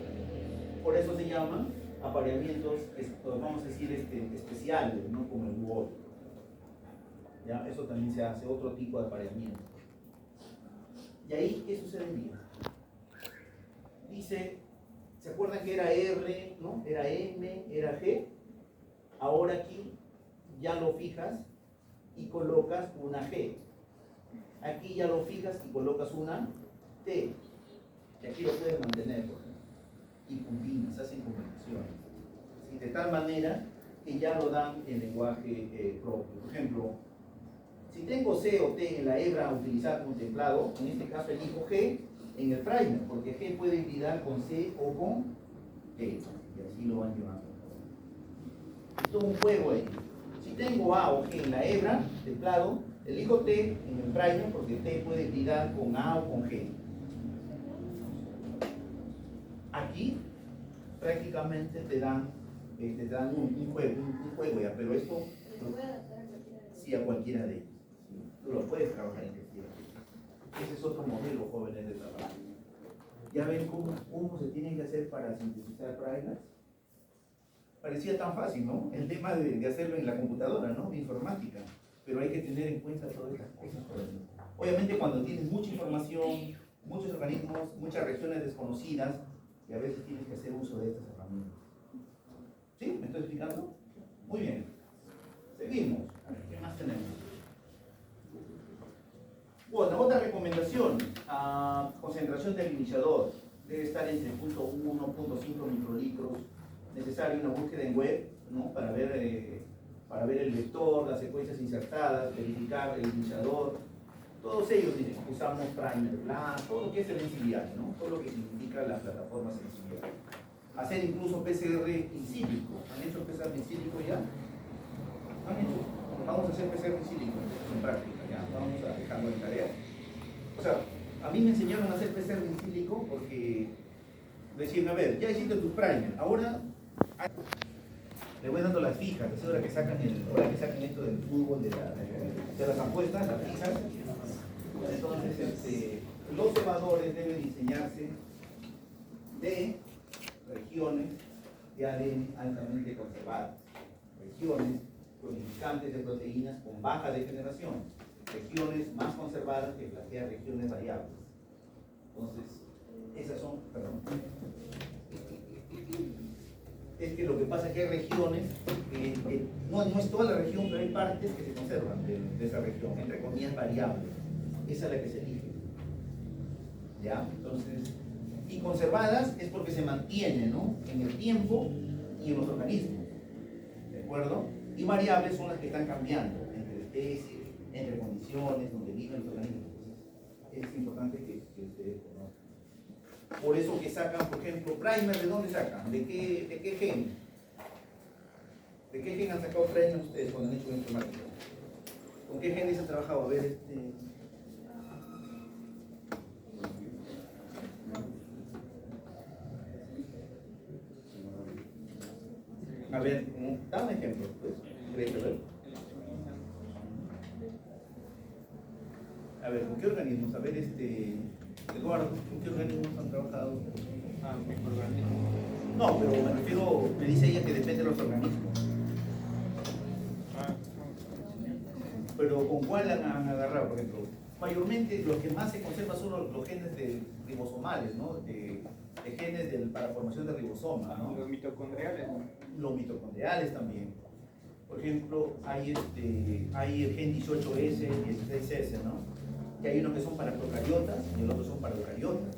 S1: Por eso se llaman apareamientos, vamos a decir, especiales, ¿no? Como el WOD. ¿Ya? Eso también se hace, otro tipo de apareamiento. Y ahí, ¿qué sucedería? Dice, ¿se acuerdan que era R, ¿no? Era M, era G? Ahora aquí ya lo fijas y colocas una G. Aquí ya lo fijas y colocas una T. Y aquí lo puedes mantener, por ejemplo. Y combinas, hacen combinaciones. ¿Sí? De tal manera que ya lo dan en lenguaje propio. Por ejemplo, si tengo C o T en la hebra a utilizar contemplado, en este caso elijo G en el primer, porque G puede hibridar con C o con T. Y así lo van llevando. Esto es un juego ahí. Si tengo A o G en la hebra, templado, elijo T en el primer porque T puede hibridar con A o con G. Aquí prácticamente te dan un juego ya, pero esto sí a cualquiera de ellos. Tú lo puedes trabajar en cualquiera. Ese es otro modelo, jóvenes, de trabajo. ¿Ya ven cómo se tienen que hacer para sintetizar primers? Parecía tan fácil, ¿no? El tema de hacerlo en la computadora, ¿no? De informática. Pero hay que tener en cuenta todas estas cosas. Obviamente cuando tienes mucha información, muchos organismos, muchas reacciones desconocidas, y a veces tienes que hacer uso de estas herramientas. ¿Sí? ¿Me estoy explicando? Muy bien. Seguimos. A ver, ¿qué más tenemos? Bueno, otra recomendación. Concentración del iniciador. Debe estar entre 0.1, 0.5 microlitros. Necesario una búsqueda en web, ¿no? Para ver el vector, las secuencias insertadas, verificar el iniciador. Todos ellos usamos primer, todo lo que es el NCBI, ¿no? Todo lo que significa las plataformas NCBI. Hacer incluso PCR in silico. ¿Han hecho PCR in silico ya? ¿Han hecho? Vamos a hacer PCR in silico en práctica, ya. Vamos a dejarlo en tarea. O sea, a mí me enseñaron a hacer PCR in silico porque decían, a ver, ya hiciste tu primer, ahora le voy dando las fijas, es hora que sacan esto del fútbol, de las apuestas, las fijas. Entonces, los cebadores deben diseñarse de regiones de ADN altamente conservadas, regiones codificantes de proteínas con baja degeneración, regiones más conservadas que plantean regiones variables. Entonces, esas son, perdón. Es que lo que pasa es que hay regiones, no es toda la región, pero hay partes que se conservan de esa región, entre comillas variables. Esa es la que se elige. ¿Ya? Entonces, y conservadas es porque se mantienen, ¿no?, en el tiempo y en los organismos. ¿De acuerdo? Y variables son las que están cambiando entre especies, entre condiciones, donde viven los organismos. Entonces, es importante que ustedes conozcan. Por eso que sacan, por ejemplo, primer, ¿de dónde sacan? ¿De qué gen? ¿De qué gen han sacado primer ustedes cuando han hecho informática? ¿Con qué genes han trabajado? A ver, A ver, da un ejemplo, pues. ¿Queréis saber? A ver, ¿con qué organismos? A ver, Eduardo, ¿con qué organismos han trabajado?
S2: Microorganismos.
S1: No, pero me refiero, me dice ella que depende de los organismos. Pero ¿con cuál han agarrado, por ejemplo? Mayormente los que más se conservan son los genes ribosomales, ¿no? De genes para formación de ribosomas, ¿no?
S2: Los mitocondriales.
S1: Los mitocondriales también. Por ejemplo, hay el gen 18S y 16S, ¿no? Que hay unos que son para procariotas y los otros son para eucariotas.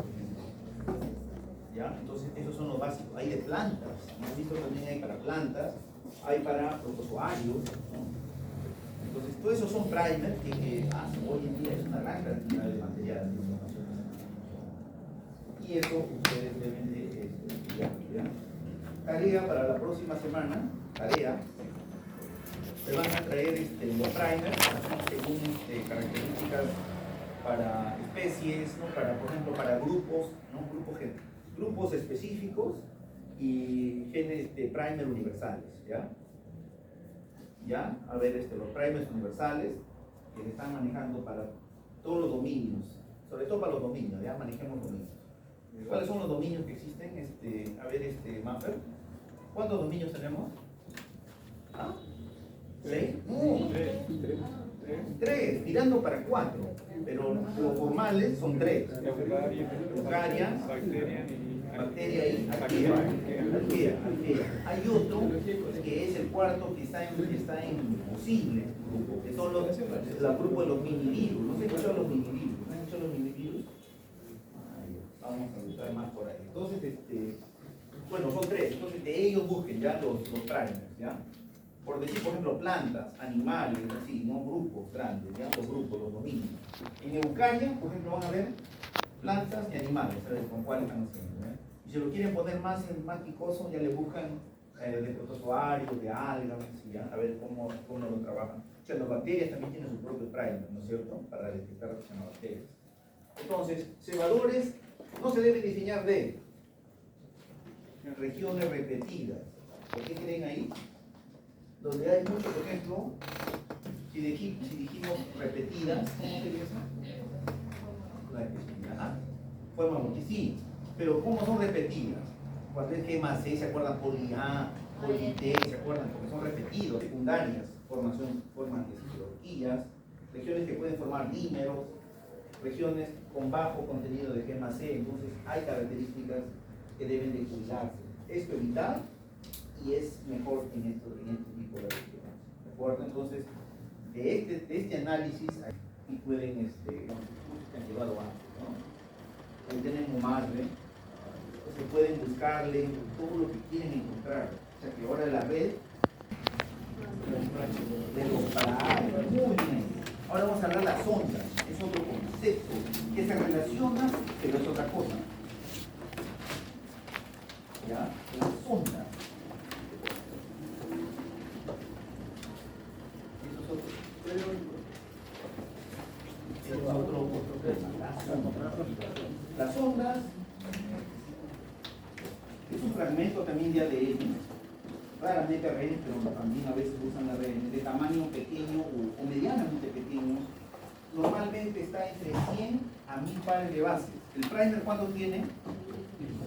S1: ¿Ya? Entonces, esos son los básicos. Hay de plantas, hemos visto también hay para plantas, hay para protozoarios, ¿no? Entonces, todos esos son primers que hoy en día es una gran cantidad de material de información. Y eso ustedes deben de estudiar, ¿ya? Tarea para la próxima semana, se van a traer los primers, según características para especies, ¿no? Por ejemplo, para grupos, ¿no? Grupos específicos y genes de primer universales, ¿ya? ¿Ya? A ver, los primers universales que se están manejando para todos los dominios, sobre todo para los dominios, ¿ya? Manejemos dominios. ¿Cuáles son los dominios que existen? A ver, Maffer, ¿cuántos dominios tenemos? ¿Ah? ¿6? No, tres, tirando para 4, pero los formales son 3. Eucaria, bacteria y arquea. Hay otro que es el cuarto que está en posible grupo, que son el grupo de los minivirus. ¿No se escuchan los minivirus? ¿No han escuchado los minivirus? Vamos a buscar más por ahí. Entonces, bueno, son 3. Entonces, de ellos busquen ya los primers, ¿ya? Por decir, por ejemplo, plantas, animales, así, ¿no? Grupos grandes, ¿ya? Los grupos, los dominios. En Eucaria, por ejemplo, van a ver plantas y animales, ¿sabes? Con cuáles están haciendo, ¿ya? Y si lo quieren poner más picoso, ya le buscan de protozoarios, de algas, ¿ya? A ver cómo lo trabajan. O sea, las bacterias también tienen su propio primer, ¿no es cierto? Para detectar bacterias. Entonces, cebadores no se deben diseñar de regiones repetidas. ¿Por qué creen ahí? Donde hay mucho, por ejemplo, si dijimos repetidas, ¿cómo sería eso? Forma multi, sí, pero ¿cómo son repetidas? Cuando es G más C, ¿se acuerdan? Poli A, poli T, ¿se acuerdan? Porque son repetidos, secundarias, forman de horquillas, regiones que pueden formar dímeros, regiones con bajo contenido de G más C, entonces hay características que deben de cuidarse. Esto evitar y es mejor en este tipo de regiones, ¿de acuerdo? Entonces, de este análisis aquí pueden, que han llevado antes, ¿no? Ahí tenemos más, ¿ven? Entonces pueden buscarle todo lo que quieren encontrar, o sea que ahora la red de los para muy bien. Ahora vamos a hablar de las ondas, es otro concepto que se relaciona, pero es otra cosa. ¿Ya? Las ondas. Eso es otro tema. Las ondas es un fragmento también de ADN raramente rehenes, pero también a veces usan las rehenes, de tamaño pequeño o medianamente pequeño, normalmente está entre 100 a 1000 pares de bases. El primer, ¿cuánto tiene?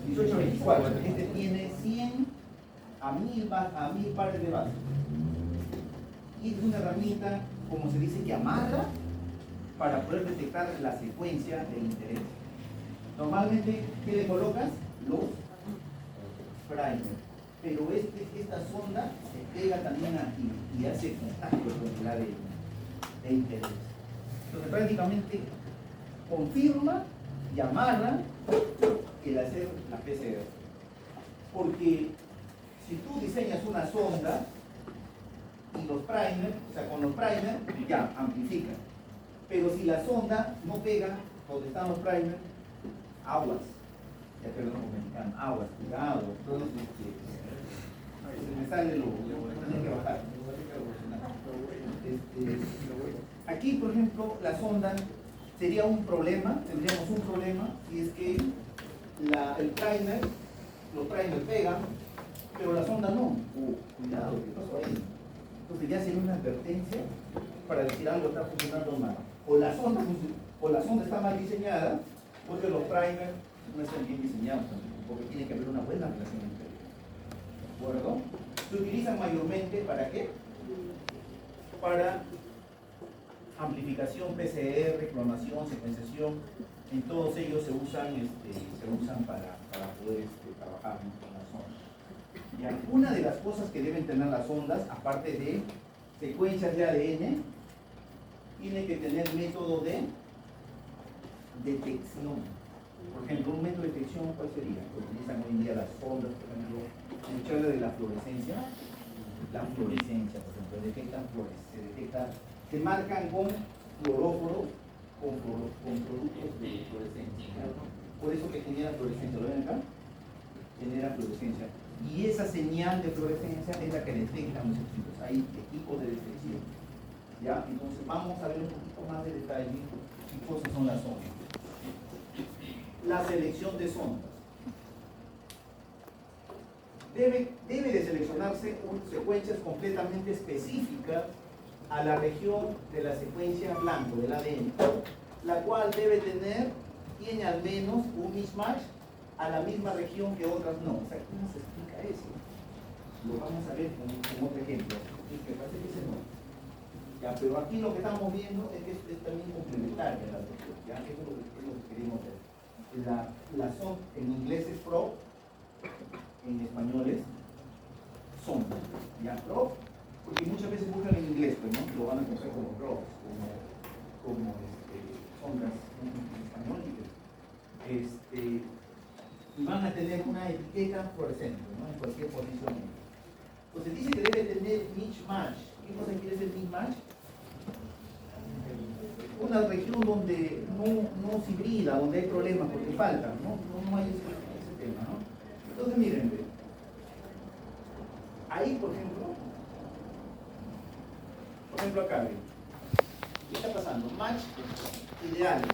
S1: 18 a 24. Este tiene 100 a 1000 pares de bases. Y es una herramienta, como se dice, que amarra para poder detectar la secuencia de interés. Normalmente, ¿qué le colocas? Los primers. Pero esta sonda se pega también aquí y hace contacto con el ADN de interés. Entonces prácticamente confirma y amarra el hacer la PCR. Porque si tú diseñas una sonda y los primers, o sea, con los primers ya amplifica. Pero si la sonda no pega donde están los primers, aguas. Ya perdón como mexicano, aguas, cuidado. Entonces, se me sale lo tiene que bajar. Aquí, por ejemplo, la sonda sería un problema, tendríamos un problema si es que el primer, los primers pegan, pero la sonda no. Cuidado, ¿qué pasó ahí? Entonces ya sería una advertencia para decir algo está funcionando mal. O la sonda está mal diseñada, porque los primers no están bien diseñados también, porque tiene que haber una buena relación entre ellos. ¿De acuerdo? Se utilizan mayormente ¿para qué? Para amplificación, PCR, clonación, secuenciación. En todos ellos se usan para poder trabajar, ¿no?, con las sondas. Ya, una de las cosas que deben tener las sondas, aparte de secuencias de ADN, tiene que tener método de detección. Por ejemplo, un método de detección, ¿cuál sería? Que utilizan hoy en día las sondas, por ejemplo, en el de la fluorescencia. La fluorescencia, por ejemplo, se marcan con fluoróforo, con productos de fluorescencia. Por eso que genera fluorescencia, ¿lo ven acá? Genera fluorescencia. Y esa señal de fluorescencia es la que detectan los equipos. Hay equipos de detección. ¿Ya? Entonces vamos a ver un poquito más de detalle qué cosas son las sondas. La selección de sondas. Debe de seleccionarse secuencias completamente específicas a la región de la secuencia blanco del ADN, la cual tiene al menos un mismatch a la misma región que otras no. O sea, ¿cómo se explica eso? Lo vamos a ver con otro ejemplo. Me parece que ese no. Ya, pero aquí lo que estamos viendo es que es también complementaria a la región. ¿Ya? Eso es lo que queremos ver. La sonda en inglés es probe, en español es sonda. ¿Ya? Probe, porque muchas veces buscan en inglés, pero no lo van a encontrar como probes, como sondas en español. Y van a tener una etiqueta fluorescente, ¿no?, en cualquier posición. Entonces dice que debe tener mismatch. ¿Qué cosa quiere decir mismatch? Una región donde no se hibrida, donde hay problemas, porque falta, no hay ese tema, ¿no? Entonces miren, ahí por ejemplo acá, ¿qué está pasando? Match ideales.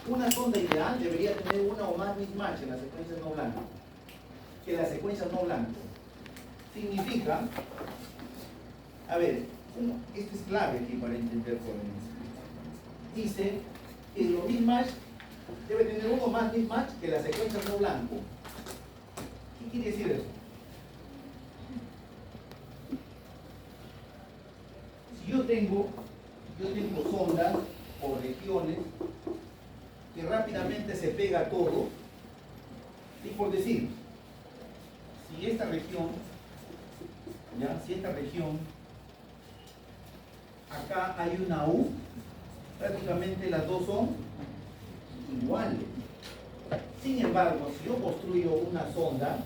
S1: Una sonda ideal debería tener una o más mismatch en las secuencias no blancas que las secuencias no blancas. Significa, a ver, esto es clave aquí para entender todo esto. Dice que los mismatch debe tener uno más mismatch que las secuencias no blanco. ¿Qué quiere decir eso? Si yo tengo sondas o regiones que rápidamente se pega todo, y por decir, si esta región, acá hay una U, prácticamente las dos son iguales. Sin embargo, si yo construyo una sonda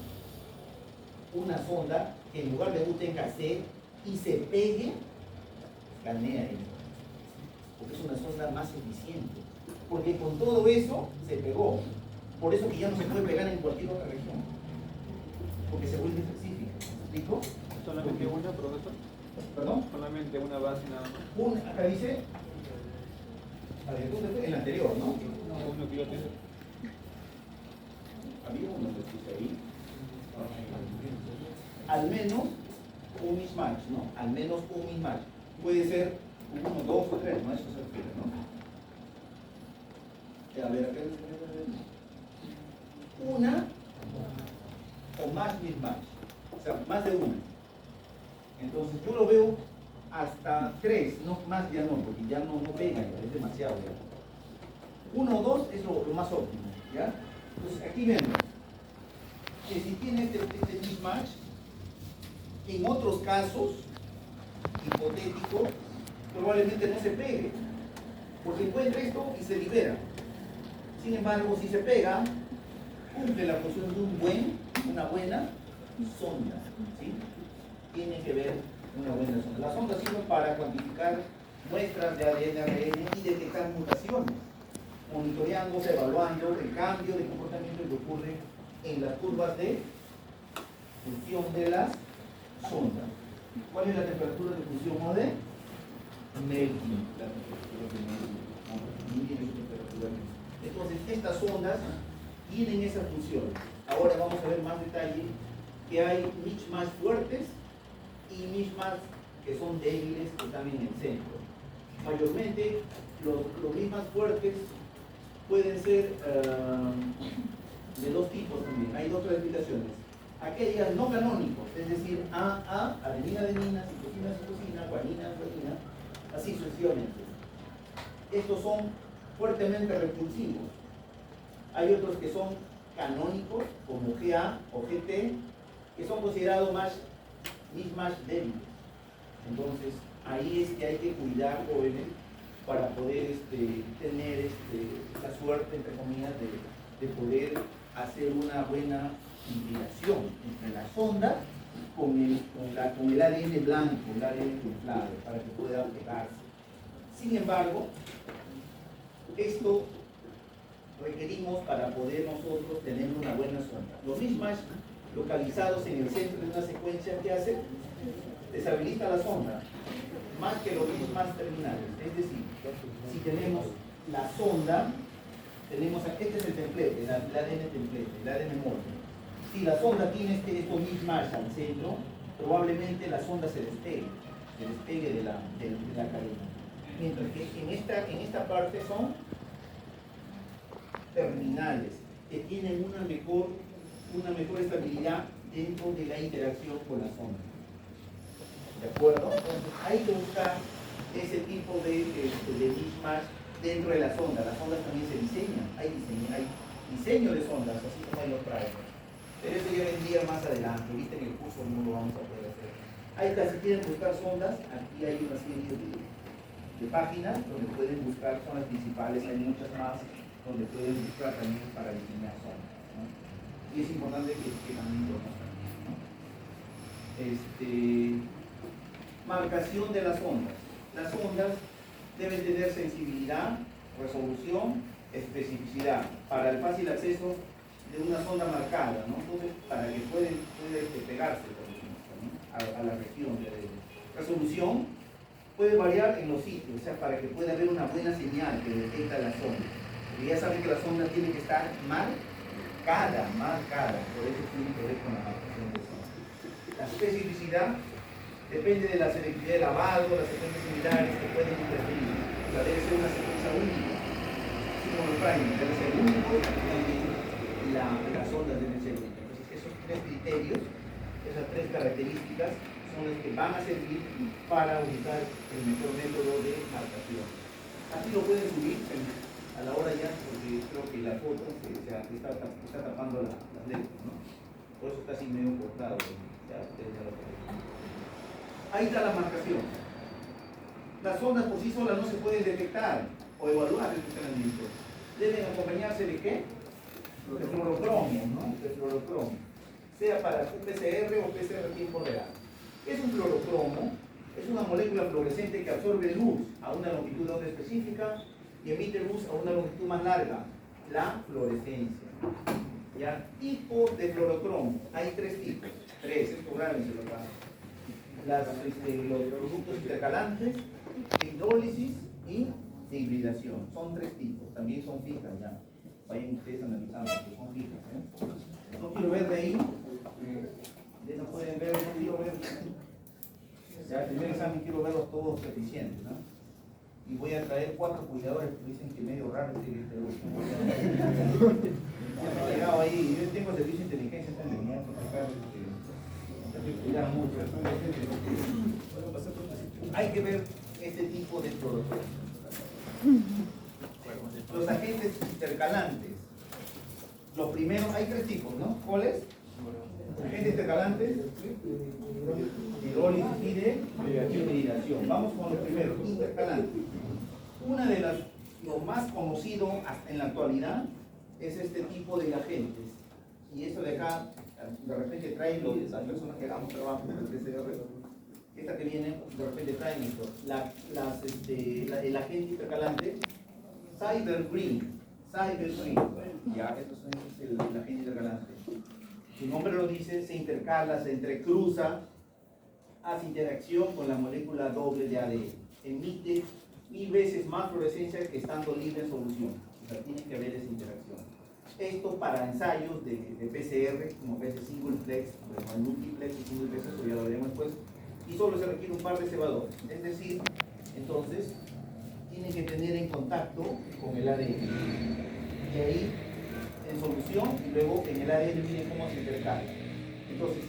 S1: que en lugar de U tenga C y se pegue, gané ahí, porque es una sonda más eficiente, porque con todo eso se pegó. Por eso que ya no se puede pegar en cualquier otra región, porque se vuelve específica. ¿Me explico?
S5: ¿Solamente una, profesor?
S1: ¿Perdón?
S5: Solamente una base nada más.
S1: Acá dice, a ver, ¿dónde fue? El anterior, ¿no?
S5: Uno que yo tengo.
S1: Había uno que puse ahí. A al menos un mismatch, ¿no? Al menos un mismatch. Puede ser 1, 2 o 3, ¿no? Eso se refiere, ¿no? A ver, acá una o más mismatch, o sea, más de una. Entonces yo lo veo hasta 3, no más ya no, porque ya no pega, ya es demasiado. Ya. 1 o 2 es lo más óptimo, ¿ya? Entonces aquí vemos que si tiene este mismatch, en otros casos hipotéticos, probablemente no se pegue, porque encuentra esto y se libera. Sin embargo, si se pega, cumple la función de una buena sonda, ¿sí? Tiene que ver una buena sonda. Las sondas sirven para cuantificar muestras de ADN, ARN y detectar mutaciones, monitoreándose, evaluando el cambio de comportamiento que ocurre en las curvas de fusión de las sondas. ¿Cuál es la temperatura de fusión o de melting? La temperatura de melting. Entonces, estas sondas tienen esa función. Ahora vamos a ver más detalle que hay mismatch fuertes y mismatch que son débiles que están en el centro. Mayormente, los mismatch fuertes pueden ser de dos tipos también. Hay dos clasificaciones. Aquellas no canónicos, es decir, A, adenina, citosina, guanina, así sucesivamente. Estos son fuertemente repulsivos. Hay otros que son canónicos, como GA o GT, que son considerados más mismatch débiles. Entonces, ahí es que hay que cuidar, jóvenes, para poder tener la suerte, entre comillas, de poder hacer una buena hibridación entre la sonda con el ADN blanco, el ADN inflado, para que pueda pegarse. Sin embargo, esto requerimos para poder nosotros tener una buena sonda. Los mismatch localizados en el centro de una secuencia que hace, deshabilita la sonda más que los mismatch terminales. Es decir, si tenemos la sonda, tenemos aquí, este es el templete, el ADN templete, el ADN molde. Si la sonda tiene estos mismatch al centro, probablemente la sonda se despegue de la cadena. Mientras que en esta parte son terminales, que tienen una mejor estabilidad dentro de la interacción con la sonda. ¿De acuerdo? Entonces hay que buscar ese tipo de mismatch dentro de la sonda. Las sondas también se diseñan, hay diseño de sondas, así como hay los drivers. Pero eso ya vendría más adelante, ahorita en el curso no lo vamos a poder hacer. Si quieren buscar sondas, aquí hay una serie de páginas donde pueden buscar zonas principales, hay muchas más donde pueden buscar también para diseñar sondas, ¿no? Y es importante que también conozcan, ¿no? Marcación de las ondas. Las ondas deben tener sensibilidad, resolución, especificidad para el fácil acceso de una sonda marcada, ¿no? Entonces, para que pueda pegarse, por ejemplo, ¿no? a la región de ADN. Resolución puede variar en los sitios, o sea, para que pueda haber una buena señal que detecta la sonda. Porque ya saben que la sonda tiene que estar marcada, por eso tiene que ver con la marcación de sonda. La especificidad depende de la selectividad de lavado, las secuencias similares que pueden intervenir. O sea, debe ser una secuencia única. Así como el priming debe ser único, también las ondas deben ser únicas. Entonces, esos tres criterios, esas tres características, son las que van a servir para utilizar el mejor método de marcación. Así lo pueden subir a la hora ya, porque creo que la foto está tapando las letras, ¿no? Por eso está así medio cortado. Ya ustedes ya lo pueden ver. Ahí está la marcación. Las ondas por sí solas no se pueden detectar o evaluar el funcionamiento. Deben acompañarse de ¿qué? De fluorocromio, ¿no? De fluorocromio. Sea para PCR o PCR tiempo real. ¿Qué es un fluorocromo? Es una molécula fluorescente que absorbe luz a una longitud de onda específica y emite luz a una longitud más larga. La fluorescencia. ¿Ya? Tipo de fluorocromo. Hay tres tipos. Esto grábenselo acá. Los productos intercalantes, hidrólisis y de hibridación. Son tres tipos, también son fijas ya. Vayan ustedes analizando, que son fijas. No quiero ver de ahí, no pueden ver y quiero verlos todos eficientes, ¿no? Y voy a traer 4 cuidadores que dicen que medio raro este he llegado ahí, yo tengo servicio de inteligencia esta línea, cuidar mucho. Hay que ver este tipo de productos. Los agentes intercalantes. Los primeros, hay 3 tipos, ¿no? ¿Cuáles? Agentes intercalantes, hidrólisis y de hibridación. Vamos con los primeros, intercalantes. Una de las, lo más conocido en la actualidad es este tipo de agentes. Y esto de acá, de repente traen las personas que hagamos trabajo con el PCR. Esta que viene, de repente traen esto. El agente intercalante, Cyber Green. Ya, esto es el agente intercalante. Su nombre lo dice, se intercala, se entrecruza, hace interacción con la molécula doble de ADN. Emite 1000 veces más fluorescencia que estando libre en solución. O sea, tiene que haber esa interacción. Esto para ensayos de PCR, como ves, single plex, bueno, multiplex y single plex, eso ya lo veremos después. Y solo se requiere un par de cebadores. Es decir, entonces, tienen que tener en contacto con el ADN. Y ahí, en solución, y luego en el ADN, miren cómo se intercala. Entonces,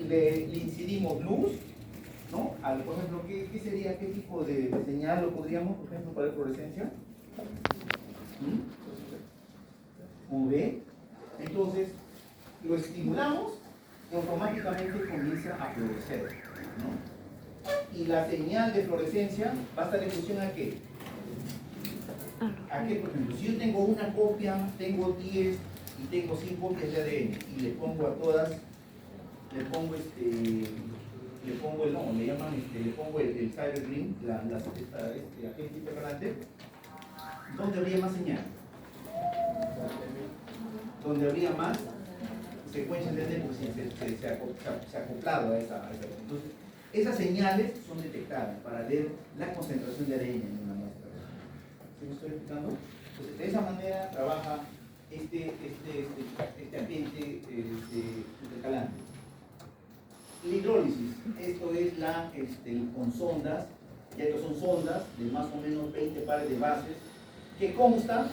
S1: le incidimos luz, ¿no? Por ejemplo, ¿qué sería, qué tipo de señal lo podríamos, por ejemplo, para la fluorescencia? UV. Entonces, lo estimulamos y automáticamente comienza a florecer, ¿no? Y la señal de fluorescencia va a estar en función a qué. ¿A qué? Por ejemplo, si yo tengo una copia, tengo 10 y tengo 100 copias de ADN y le pongo a todas, le pongo el Cyber Green, agente intercalante, ¿dónde habría más señal? Donde habría más secuencias de ADN porque se ha acoplado a esa. Entonces, esas señales son detectadas para ver la concentración de ADN en una muestra. ¿Sí me estoy explicando? Entonces, de esa manera trabaja este agente intercalante. La hidrólisis, esto es con sondas, y estos son sondas de más o menos 20 pares de bases, que consta,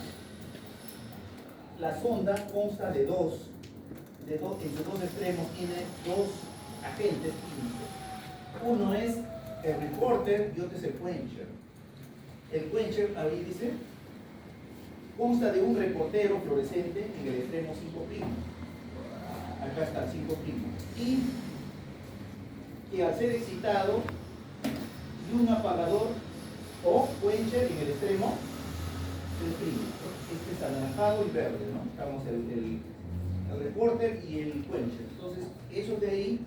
S1: la sonda consta de dos, en sus dos extremos tiene 2 agentes químicos. Uno es el reporter y otro es el quencher. El quencher, ahí dice, consta de un reportero fluorescente en el extremo 5'. Acá está 5'. Y que al ser excitado, y un apagador o quencher en el extremo 3'. Este es anaranjado y verde, ¿no? Estamos el reporter y el quencher. Entonces, eso de ahí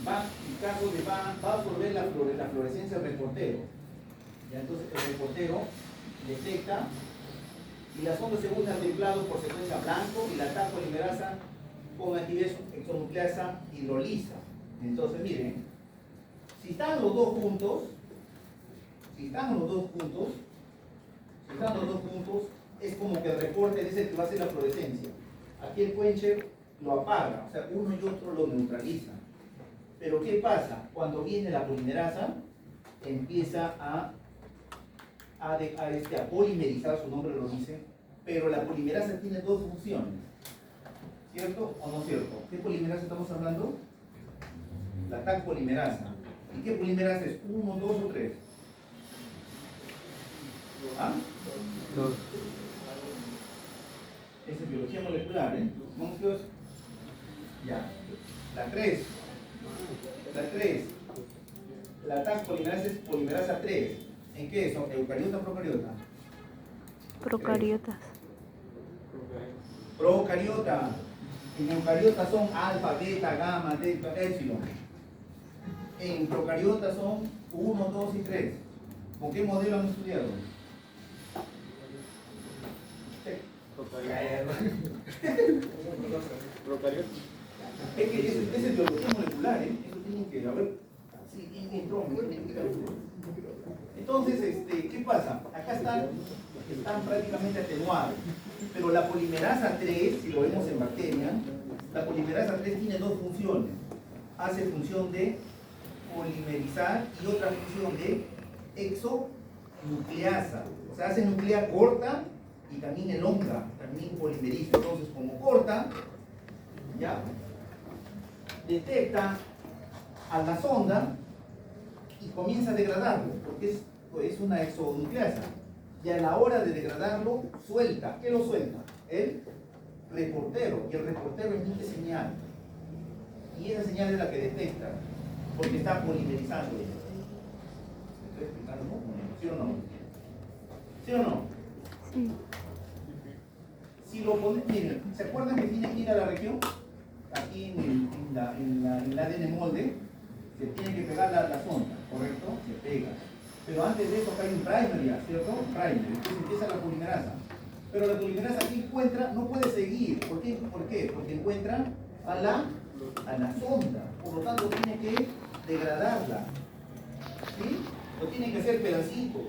S1: va a absorber la fluorescencia del reportero. Ya, entonces el reportero detecta y las ondas se unen al templado por secuencia blanco y la TAC polimerasa con actividad exonucleasa hidroliza. Entonces, miren, si están los dos juntos, es como que el reporter es el que va a hacer la fluorescencia. Aquí el quencher lo apaga, o sea, uno y otro lo neutralizan. Pero ¿qué pasa? Cuando viene la polimerasa, empieza a polimerizar, su nombre lo dice, pero la polimerasa tiene 2 funciones. ¿Cierto o no cierto? ¿Qué polimerasa estamos hablando? La TAC polimerasa. ¿Y qué polimerasa es? 1, 2 o 3. ¿Ah?
S5: 2.
S1: Esa es biología molecular, ¿eh? Monstruos. Ya. La 3. La TAC polimerasa es polimerasa 3. ¿En qué son? ¿Eucariota o procariota?
S4: Procariotas.
S1: Procariota. En eucariota son alfa, beta, gamma, delta, epsilon. En procariota son 1, 2 y 3. ¿Con qué modelo han estudiado?
S5: Procariota.
S1: Es que es biología molecular, ¿eh? Eso tienen que haber. Sí, bien trómico. Entonces, ¿qué pasa? Acá están prácticamente atenuados. Pero la polimerasa 3, si lo vemos en bacteria, la polimerasa 3 tiene 2 funciones. Hace función de polimerizar y otra función de exonucleasa. O sea, hace nuclear corta y también elonga, también polimeriza. Entonces, como corta, ya detecta a la sonda y comienza a degradarlo, porque es una exonucleasa. Y a la hora de degradarlo, suelta. ¿Qué lo suelta? El reportero. Y el reportero emite señal. Y esa señal es la que detecta, porque está polimerizando. ¿Me estoy explicando? ¿Sí o no? ¿Sí o no?
S4: Sí.
S1: Si lo ponen, miren, ¿se acuerdan que tiene que ir a la región? Aquí en el ADN molde, se tiene que pegar la sonda, ¿correcto? Se pega. Pero antes de eso acá hay un primer, ¿cierto? Un primer, entonces empieza la polimerasa. Pero la polimerasa aquí encuentra, no puede seguir. ¿Por qué? Porque encuentra a la sonda. Por lo tanto, tiene que degradarla. ¿Sí? Lo tiene que hacer pedacitos.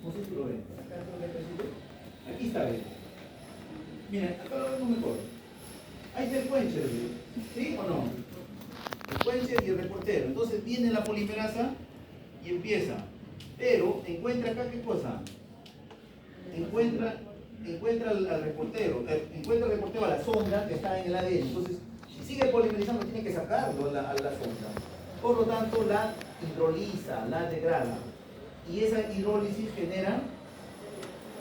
S1: No sé si lo ven. Acá lo ven pedacito. Aquí está, ¿ven? Miren, acá lo vemos mejor. Ahí está el quencher, ¿sí o no? El quencher y el reportero. Entonces viene la polimerasa y empieza. Pero encuentra acá qué cosa. Encuentra al reportero. Encuentra al reportero a la sonda que está en el ADN. Entonces, si sigue polimerizando, tiene que sacarlo a la sonda. Por lo tanto, la hidroliza, la degrada. Y esa hidrólisis genera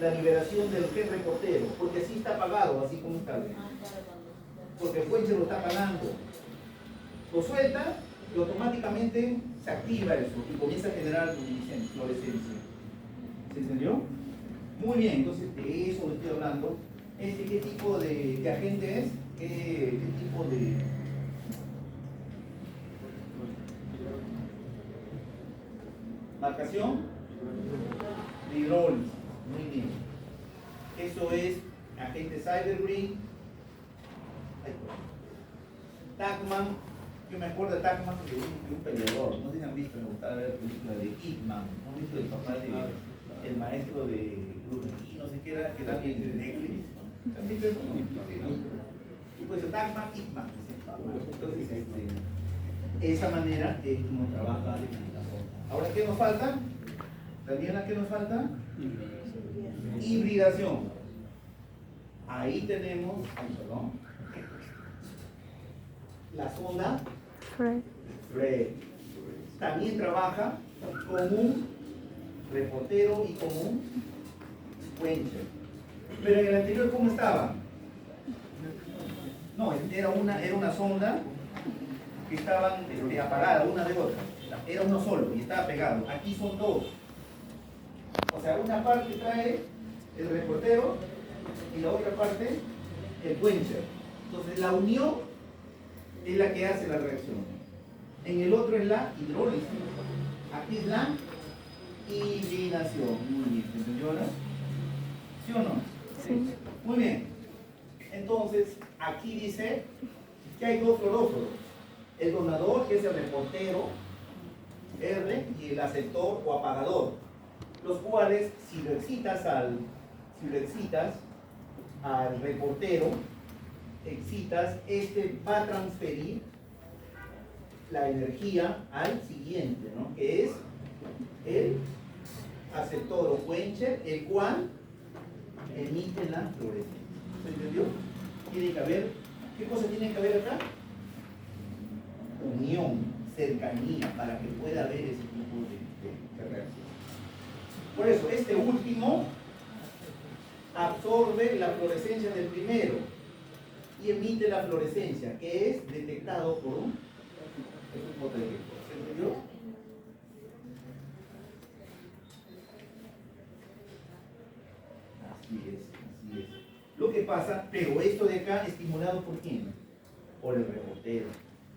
S1: la liberación del gen reportero, porque así está apagado, así como está. Porque el quencher lo está apagando. Lo suelta y automáticamente se activa eso y comienza a generar fluorescencia. ¿Se entendió? Muy bien, entonces de eso estoy hablando. ¿Qué tipo de agente es? ¿Qué tipo de...? Marcación de hidrólisis. Muy bien. Eso es agente Cybergreen. Tachman. Yo me acuerdo de Tachman de un peleador. No sé si han visto, me gustaba ver la película de Ip Man. ¿No han visto el papá de el maestro de Bruce? No sé qué era, que también de Netflix. ¿Han visto eso? Y pues Tachman, Ip Man. Entonces, de esa manera es como trabaja la comunicación. Ahora, ¿qué nos falta? ¿Daniela, qué nos falta? Hibridación. Ahí tenemos, perdón, la sonda Fred. También trabaja como un reportero y como un quencher. Pero en el anterior, ¿cómo estaba? No, era una sonda que estaban apagadas una de otra. Era uno solo y estaba pegado. Aquí son dos. O sea, una parte trae el reportero y la otra parte el quencher. Entonces la unión es la que hace la reacción. En el otro es la hidrólisis. Aquí es la hibridación. Muy bien, ¿se entendió ahora? ¿Sí o no?
S4: Sí.
S1: Muy bien. Entonces, aquí dice que hay dos fluoróforos. El donador, que es el reportero, R, y el aceptor o apagador, los cuales, si lo excitas al reportero, este va a transferir la energía al siguiente, ¿no? Que es el aceptor o quencher, el cual emite la fluorescencia. ¿Se entendió? Tiene que haber, ¿qué cosa tiene que haber acá? Unión, cercanía, para que pueda haber ese tipo de reacción. Por eso, este último absorbe la fluorescencia del primero y emite la fluorescencia, que es detectado por un fotodetector. ¿Se entendió? Así es. Lo que pasa, pero esto de acá estimulado por quién? Por el reportero.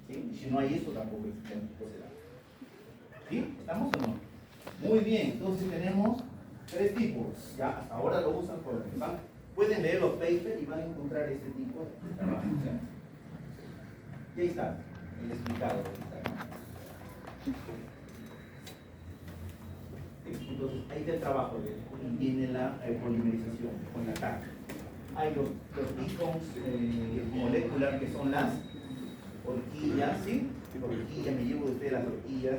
S1: ¿Sí? Y si no hay eso, tampoco será. ¿Sí? ¿Estamos o no? Muy bien, entonces tenemos tres tipos. Ya hasta ahora lo usan por el banco. Pueden leer los papers y van a encontrar este tipo de trabajo. Y ahí está, el explicado. Entonces, ahí está el trabajo y viene la polimerización con la TAC. Hay los beacons molecular que son las horquillas, ¿sí? Horquillas, me llevo de ustedes las horquillas.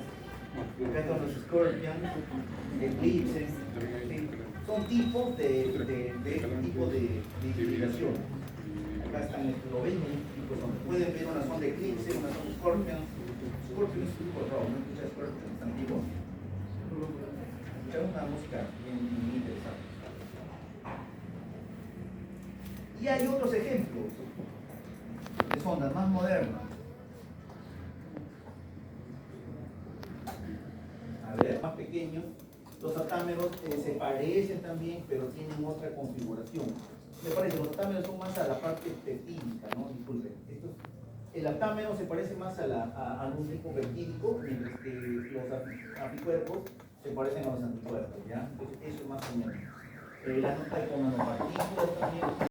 S1: Acá están los scorpions, eclipses, ¿sí? Son tipos de tipo de hibridación. Acá están, lo ven, tipos son. Pueden ver unas son de eclipse, unas son scorpions. Scorpions es un tipo raro, ¿no? Escucha scorpions, antiguos. Escuchar una música bien interesante. Y hay otros ejemplos de sondas más modernas. A ver, más pequeños. Los atámeros se parecen también, pero tienen otra configuración. Me parece, los atámeros son más a la parte peptídica, ¿no? Disculpen. El atámero se parece más a un tipo peptídico, mientras que los anticuerpos se parecen a los anticuerpos, ¿ya? Entonces, eso es más o menos. La nota con nanopartículas también.